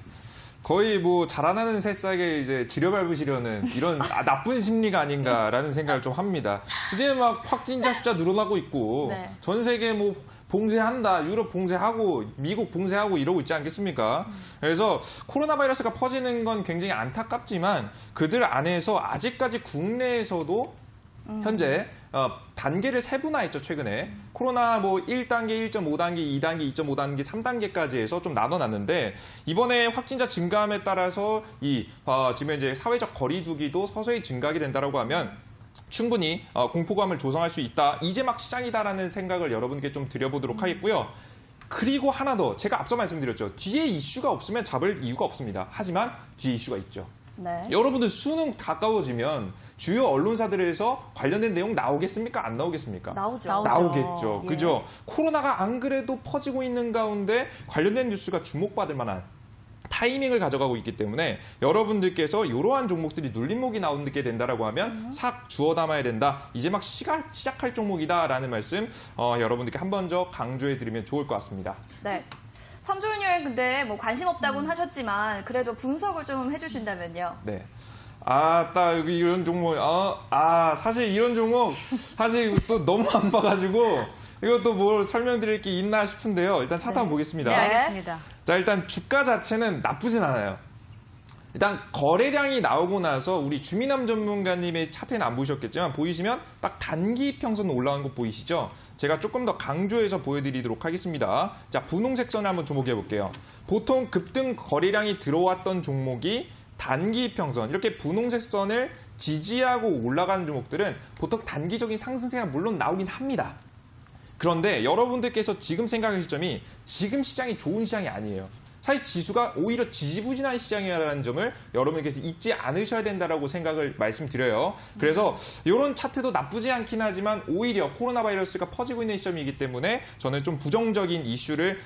거의 뭐 자라나는 새싹에 이제 지려밟으시려는 이런 나쁜 심리가 아닌가라는 생각을 좀 합니다. 이제 막 확진자 숫자 늘어나고 있고 네. 전 세계 뭐 봉쇄한다, 유럽 봉쇄하고 미국 봉쇄하고 이러고 있지 않겠습니까? 그래서 코로나 바이러스가 퍼지는 건 굉장히 안타깝지만 그들 안에서 아직까지 국내에서도 현재 단계를 세분화했죠, 최근에. 코로나 뭐 1단계, 1.5단계, 2단계, 2.5단계, 3단계까지 해서 좀 나눠놨는데 이번에 확진자 증가함에 따라서 지금 이제 사회적 거리두기도 서서히 증가하게 된다라고 하면 충분히 공포감을 조성할 수 있다. 이제 막 시작이다라는 생각을 여러분께 좀 드려보도록 하겠고요. 그리고 하나 더, 제가 앞서 말씀드렸죠. 뒤에 이슈가 없으면 잡을 이유가 없습니다. 하지만 뒤에 이슈가 있죠. 네. 여러분들 수능 가까워지면 주요 언론사들에서 관련된 내용 나오겠습니까? 안 나오겠습니까? 나오죠. 나오겠죠. 예. 그죠? 코로나가 안 그래도 퍼지고 있는 가운데 관련된 뉴스가 주목받을 만한 타이밍을 가져가고 있기 때문에 여러분들께서 이러한 종목들이 눌림목이 나오게 된다라고 하면 싹 주워 담아야 된다. 이제 막 시작할 종목이다라는 말씀 여러분들께 한 번 더 강조해드리면 좋을 것 같습니다. 네. 참 좋은 여행 근데 뭐 관심 없다고는 하셨지만 그래도 분석을 좀 해주신다면요. 네. 딱 여기 이런 종목, 사실 이런 종목, 사실 또 너무 안 봐가지고, 이것도 뭘 설명드릴 게 있나 싶은데요. 일단 차트 한번 보겠습니다. 네, 알겠습니다. 자, 일단 주가 자체는 나쁘진 않아요. 일단 거래량이 나오고 나서 우리 주민함 전문가님의 차트는 안 보이셨겠지만 보이시면 딱 단기 평선 올라간 거 보이시죠? 제가 조금 더 강조해서 보여드리도록 하겠습니다. 자, 분홍색 선을 한번 주목해 볼게요. 보통 급등 거래량이 들어왔던 종목이 단기 평선, 이렇게 분홍색 선을 지지하고 올라가는 종목들은 보통 단기적인 상승세가 물론 나오긴 합니다. 그런데 여러분들께서 지금 생각하실 점이 지금 시장이 좋은 시장이 아니에요. 사실 지수가 오히려 지지부진한 시장이라는 점을 여러분께서 잊지 않으셔야 된다라고 생각을 말씀드려요. 그래서 이런 차트도 나쁘지 않긴 하지만 오히려 코로나 바이러스가 퍼지고 있는 시점이기 때문에 저는 좀 부정적인 이슈를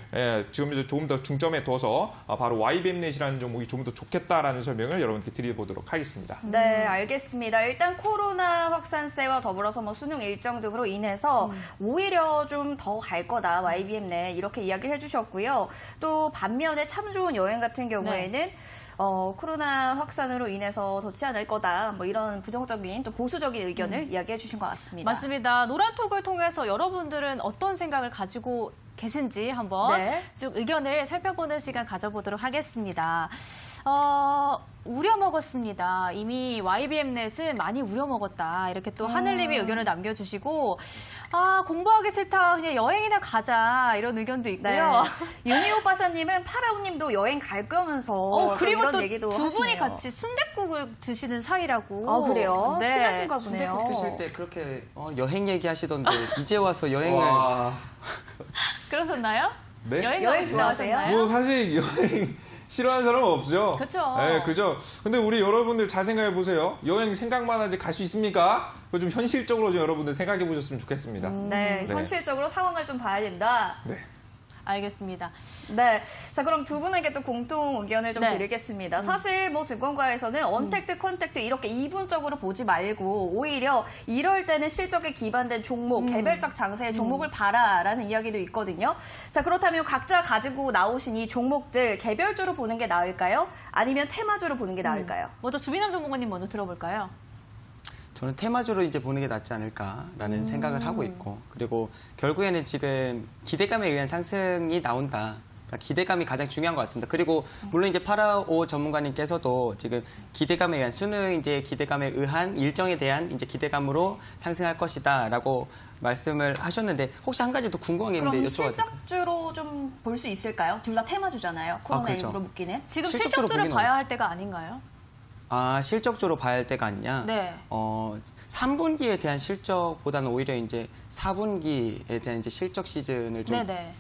지금 조금 더 중점에 둬서 바로 YBM넷이라는 종목이 좀 더 좋겠다라는 설명을 여러분께 드려보도록 하겠습니다. 네, 알겠습니다. 일단 코로나 확산세와 더불어서 뭐 수능 일정 등으로 인해서 오히려 좀 더 갈 거다, YBM넷 이렇게 이야기를 해주셨고요. 또 반면에 참 좋은 여행 같은 경우에는 코로나 확산으로 인해서 덥지 않을 거다, 뭐 이런 부정적인 또 보수적인 의견을 이야기해 주신 것 같습니다. 맞습니다. 노란톡을 통해서 여러분들은 어떤 생각을 가지고 계신지 한번 네. 쭉 의견을 살펴보는 시간 가져보도록 하겠습니다. 우려먹었습니다. 이미 YBM넷은 많이 우려먹었다. 이렇게 또 하늘님이 의견을 남겨주시고 공부하기 싫다. 그냥 여행이나 가자. 이런 의견도 네. 있고요. 유니오 바샤님은 파라오님도 여행 갈 거면서 그리고 이런 또 얘기도 두 분이 하시네요. 같이 순댓국을 드시는 사이라고. 아, 그래요? 네. 친하신가 보네요. 순댓국 드실 때 그렇게 여행 얘기하시던데 이제 와서 여행을 그러셨나요? 네? 여행 여행 가고 좋아하세요? 싶으셨나요? 뭐 사실 여행 싫어하는 사람은 없죠. 그쵸. 네, 그죠. 근데 우리 여러분들 잘 생각해 보세요. 여행 생각만 하지 갈 수 있습니까? 그거 좀 현실적으로 좀 여러분들 생각해 보셨으면 좋겠습니다. 네, 네. 현실적으로 상황을 좀 봐야 된다. 네. 알겠습니다. 네. 자, 그럼 두 분에게 또 공통 의견을 좀 네. 드리겠습니다. 사실 뭐 증권가에서는 언택트, 컨택트 이렇게 이분적으로 보지 말고 오히려 이럴 때는 실적에 기반된 종목, 개별적 장세의 종목을 봐라라는 이야기도 있거든요. 자, 그렇다면 각자 가지고 나오신 이 종목들 개별주로 보는 게 나을까요? 아니면 테마주로 보는 게 나을까요? 먼저 주비남 전문가님 먼저 들어볼까요? 저는 테마주로 이제 보는 게 낫지 않을까라는 생각을 하고 있고, 그리고 결국에는 지금 기대감에 의한 상승이 나온다. 그러니까 기대감이 가장 중요한 것 같습니다. 그리고 물론 이제 파라오 전문가님께서도 지금 기대감에 의한 수능 이제 기대감에 의한 일정에 대한 이제 기대감으로 상승할 것이다라고 말씀을 하셨는데, 혹시 한 가지 더 궁금한 게 있는데 그럼 여쭤봐도 될까요? 실적주로 좀 볼 수 있을까요? 둘 다 테마주잖아요. 코로나19로 그렇죠. 묶이는. 지금 실적주로 실적주를 보기는 봐야 할 때가 아닌가요? 아, 실적주로 봐야 할 때가 아니냐? 네. 3분기에 대한 실적보다는 오히려 이제 4분기에 대한 이제 실적 시즌을 좀 네네.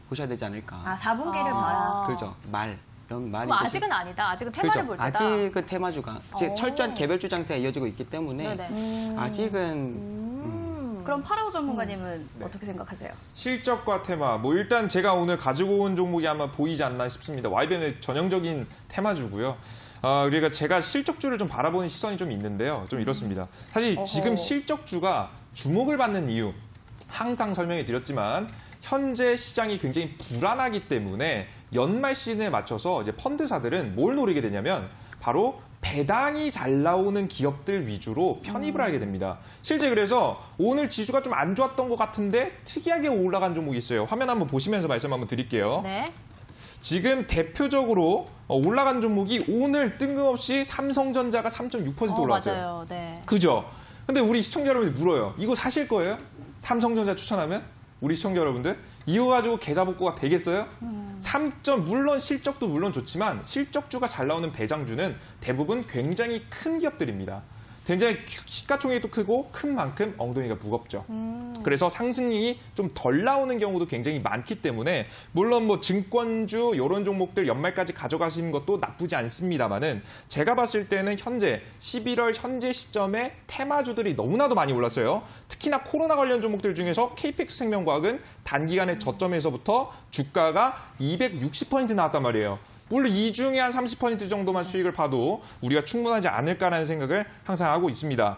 보셔야 되지 않을까. 아, 4분기를 아. 봐라. 그렇죠. 말이 그럼 이제 아직은 아니다. 아직은 테마를 그렇죠. 볼 때다. 아직은 테마주가 즉 오. 철저한 개별주 장세가 이어지고 있기 때문에 네네. 아직은 그럼 파라오 전문가님은 어떻게 생각하세요? 실적과 테마, 뭐 일단 제가 오늘 가지고 온 종목이 아마 보이지 않나 싶습니다. YBN의 전형적인 테마주고요. 그러니까 제가 실적주를 좀 바라보는 시선이 좀 있는데요. 좀 이렇습니다. 사실 지금 실적주가 주목을 받는 이유, 항상 설명해 드렸지만 현재 시장이 굉장히 불안하기 때문에 연말 시즌에 맞춰서 이제 펀드사들은 뭘 노리게 되냐면 바로 배당이 잘 나오는 기업들 위주로 편입을 하게 됩니다. 실제 그래서 오늘 지수가 좀 안 좋았던 것 같은데 특이하게 올라간 종목이 있어요. 화면 한번 보시면서 말씀 한번 드릴게요. 네. 지금 대표적으로 올라간 종목이 오늘 뜬금없이 삼성전자가 3.6% 올라왔어요. 맞아요. 네. 그죠? 근데 우리 시청자 여러분들 물어요. 이거 사실 거예요? 삼성전자 추천하면? 우리 시청자 여러분들? 이거 가지고 계좌 복구가 되겠어요? 물론 실적도 물론 좋지만 실적주가 잘 나오는 배당주는 대부분 굉장히 큰 기업들입니다. 굉장히 시가총액도 크고 큰 만큼 엉덩이가 무겁죠. 그래서 상승률이 좀 덜 나오는 경우도 굉장히 많기 때문에 물론 뭐 증권주 이런 종목들 연말까지 가져가시는 것도 나쁘지 않습니다만은 제가 봤을 때는 현재 11월 현재 시점에 테마주들이 너무나도 많이 올랐어요. 특히나 코로나 관련 종목들 중에서 KPX 생명과학은 단기간의 저점에서부터 주가가 260% 나왔단 말이에요. 물론 이 중에 한 30% 정도만 수익을 봐도 우리가 충분하지 않을까라는 생각을 항상 하고 있습니다.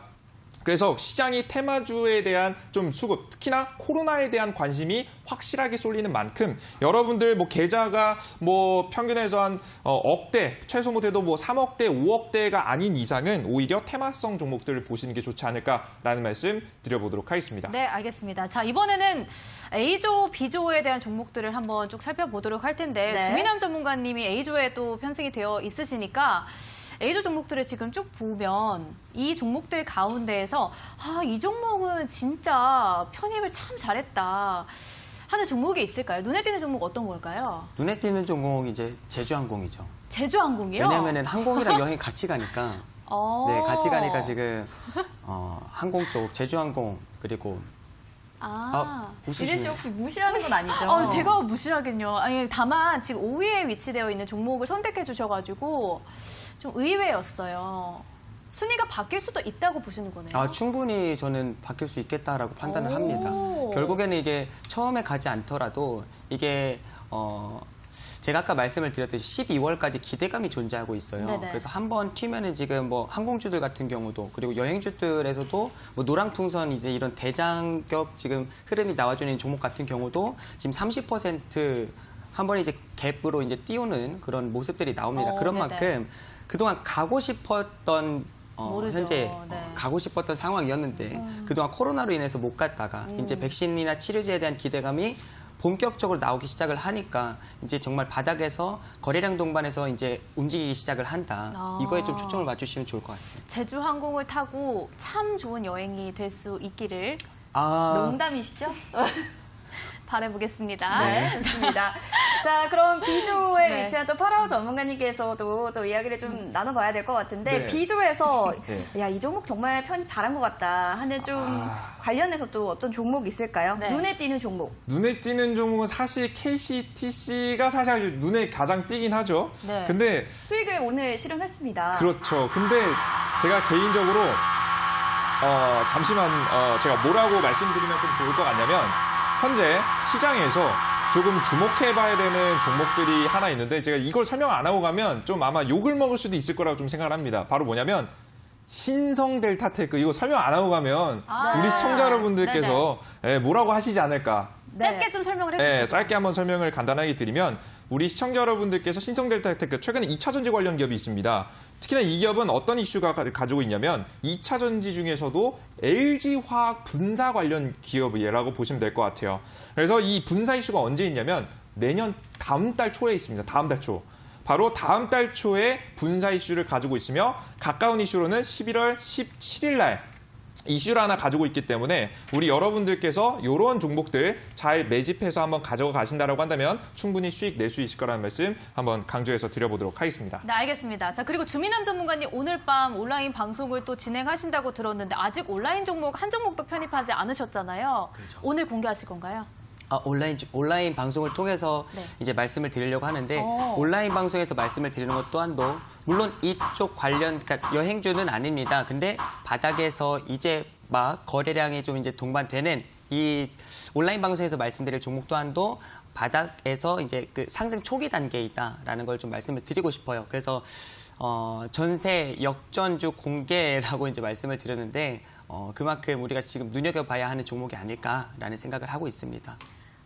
그래서 시장이 테마주에 대한 좀 수급, 특히나 코로나에 대한 관심이 확실하게 쏠리는 만큼 여러분들 뭐 계좌가 뭐 평균에서 한 억대, 최소 못해도 뭐 3억대, 5억대가 아닌 이상은 오히려 테마성 종목들을 보시는 게 좋지 않을까라는 말씀 드려보도록 하겠습니다. 네, 알겠습니다. 자, 이번에는 A조, B조에 대한 종목들을 한번 쭉 살펴보도록 할 텐데 네. 주민남 전문가님이 A조에 또 편승이 되어 있으시니까 A조 종목들을 지금 쭉 보면 이 종목들 가운데에서 이 종목은 진짜 편입을 참 잘했다 하는 종목이 있을까요? 눈에 띄는 종목 어떤 걸까요? 눈에 띄는 종목이 이제 제주항공이죠. 제주항공이요? 왜냐면은 항공이랑 여행 같이 가니까 네, 같이 가니까 지금 항공 쪽 제주항공 그리고 이진 씨 웃으시네요. 혹시 무시하는 건 아니죠? 제가 무시하긴요. 아니, 다만 지금 5위에 위치되어 있는 종목을 선택해 주셔가지고 좀 의외였어요. 순위가 바뀔 수도 있다고 보시는 거네요. 충분히 저는 바뀔 수 있겠다라고 판단을 합니다. 결국에는 이게 처음에 가지 않더라도 이게 제가 아까 말씀을 드렸듯이 12월까지 기대감이 존재하고 있어요. 네네. 그래서 한번 튀면은 지금 뭐 항공주들 같은 경우도 그리고 여행주들에서도 뭐 노랑풍선 이제 이런 대장격 지금 흐름이 나와주는 종목 같은 경우도 지금 30% 한 번에 이제 갭으로 이제 띄우는 그런 모습들이 나옵니다. 그런 네네. 만큼 그동안 가고 싶었던 모르죠. 현재 네. 가고 싶었던 상황이었는데 그동안 코로나로 인해서 못 갔다가 이제 백신이나 치료제에 대한 기대감이 본격적으로 나오기 시작을 하니까 이제 정말 바닥에서 거래량 동반해서 이제 움직이기 시작을 한다. 이거에 좀 초점을 맞추시면 좋을 것 같습니다. 제주항공을 타고 참 좋은 여행이 될 수 있기를 농담이시죠? 바라보겠습니다. 네, 좋습니다. 자, 그럼 B조에 네. 위치한 또 파라오 전문가님께서도 또 이야기를 좀 나눠봐야 될 것 같은데 네. B조에서 네. 야, 이 종목 정말 편입 잘한 것 같다 하는 좀 관련해서 또 어떤 종목 있을까요? 네. 눈에 띄는 종목. 눈에 띄는 종목은 사실 KCTC가 사실 눈에 가장 띄긴 하죠. 네. 근데 수익을 오늘 실현했습니다. 그렇죠. 근데 제가 개인적으로 잠시만 제가 뭐라고 말씀드리면 좀 좋을 것 같냐면 현재 시장에서 조금 주목해봐야 되는 종목들이 하나 있는데 제가 이걸 설명 안 하고 가면 좀 아마 욕을 먹을 수도 있을 거라고 좀 생각을 합니다. 바로 뭐냐면 신성델타테크 이거 설명 안 하고 가면 우리 시청자 여러분들께서 뭐라고 하시지 않을까. 짧게 좀 설명을 해주시죠. 네, 짧게 한번 설명을 간단하게 드리면 우리 시청자 여러분들께서 신성델타테크 최근에 2차 전지 관련 기업이 있습니다. 특히나 이 기업은 어떤 이슈가 가지고 있냐면 2차 전지 중에서도 LG화학 분사 관련 기업이라고 보시면 될 것 같아요. 그래서 이 분사 이슈가 언제 있냐면 내년 다음 달 초에 있습니다. 다음 달 초. 바로 다음 달 초에 분사 이슈를 가지고 있으며 가까운 이슈로는 11월 17일 날 이슈를 하나 가지고 있기 때문에 우리 여러분들께서 이런 종목들 잘 매집해서 한번 가져가 가신다라고 한다면 충분히 수익 낼 수 있을 거라는 말씀 한번 강조해서 드려보도록 하겠습니다. 네, 알겠습니다. 자, 그리고 주민남 전문가님 오늘 밤 온라인 방송을 또 진행하신다고 들었는데 아직 온라인 종목 한 종목도 편입하지 않으셨잖아요. 그렇죠. 오늘 공개하실 건가요? 온라인 방송을 통해서 네. 이제 말씀을 드리려고 하는데 온라인 방송에서 말씀을 드리는 것 또한도 물론 이쪽 관련 그러니까 여행주는 아닙니다. 근데 바닥에서 이제 막 거래량이 좀 이제 동반되는 이 온라인 방송에서 말씀드릴 종목 또한도 바닥에서 이제 그 상승 초기 단계에 있다라는 걸 좀 말씀을 드리고 싶어요. 그래서 전세 역전주 공개라고 이제 말씀을 드렸는데 그만큼 우리가 지금 눈여겨봐야 하는 종목이 아닐까라는 생각을 하고 있습니다.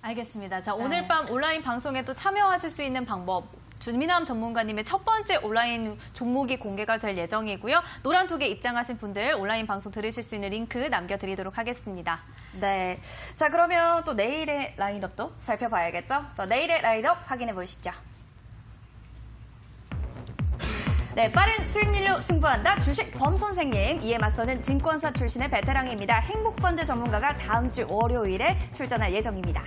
알겠습니다. 자, 오늘 밤 온라인 방송에 또 참여하실 수 있는 방법. 주민남 전문가님의 첫 번째 온라인 종목이 공개가 될 예정이고요. 노란톡에 입장하신 분들 온라인 방송 들으실 수 있는 링크 남겨드리도록 하겠습니다. 네. 자, 그러면 또 내일의 라인업도 살펴봐야겠죠? 자, 내일의 라인업 확인해 보시죠. 네, 빠른 수익률로 승부한다. 주식 범 선생님. 이에 맞서는 증권사 출신의 베테랑입니다. 행복펀드 전문가가 다음 주 월요일에 출전할 예정입니다.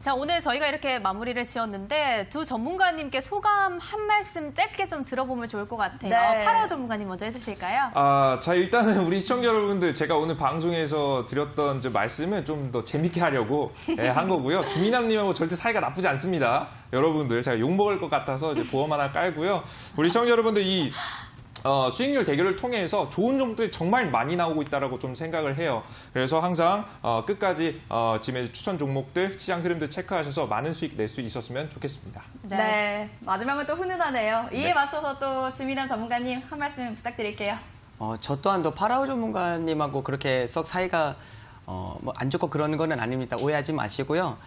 자, 오늘 저희가 이렇게 마무리를 지었는데 두 전문가님께 소감 한 말씀 짧게 좀 들어보면 좋을 것 같아요. 네. 파라오 전문가님 먼저 해주실까요? 자, 일단은 우리 시청자 여러분들 제가 오늘 방송에서 드렸던 말씀은 좀 더 재밌게 하려고 한 거고요. 주민남님하고 절대 사이가 나쁘지 않습니다. 여러분들 제가 욕먹을 것 같아서 이제 보험 하나 깔고요. 우리 시청자 여러분들 이 수익률 대결을 통해서 좋은 종목들이 정말 많이 나오고 있다고 좀 생각을 해요. 그래서 항상 끝까지 지금 추천 종목들, 시장 흐름들 체크하셔서 많은 수익 낼 수 있었으면 좋겠습니다. 네. 마지막은 또 훈훈하네요. 이에 맞서서 또 주민남 전문가님 한 말씀 부탁드릴게요. 저 또한도 파라오 전문가님하고 그렇게 썩 사이가 뭐 안 좋고 그러는 거는 아닙니다. 오해하지 마시고요.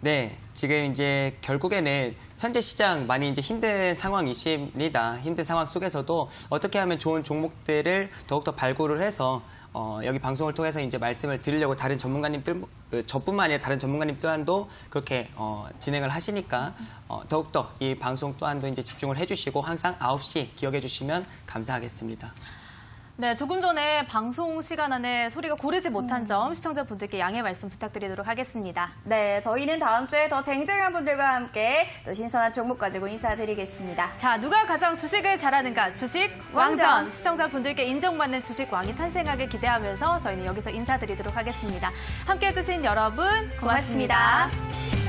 네, 지금 이제 결국에는 현재 시장 많이 이제 힘든 상황이십니다. 힘든 상황 속에서도 어떻게 하면 좋은 종목들을 더욱더 발굴을 해서 여기 방송을 통해서 이제 말씀을 드리려고 다른 전문가님들, 저뿐만 아니라 다른 전문가님 또한도 그렇게 진행을 하시니까 더욱더 이 방송 또한도 이제 집중을 해주시고 항상 9시 기억해 주시면 감사하겠습니다. 네, 조금 전에 방송 시간 안에 소리가 고르지 못한 점 시청자분들께 양해 말씀 부탁드리도록 하겠습니다. 네, 저희는 다음 주에 더 쟁쟁한 분들과 함께 또 신선한 종목 가지고 인사드리겠습니다. 자, 누가 가장 주식을 잘하는가? 주식 왕전. 시청자분들께 인정받는 주식 왕이 탄생하길 기대하면서 저희는 여기서 인사드리도록 하겠습니다. 함께해 주신 여러분 고맙습니다. 고맙습니다.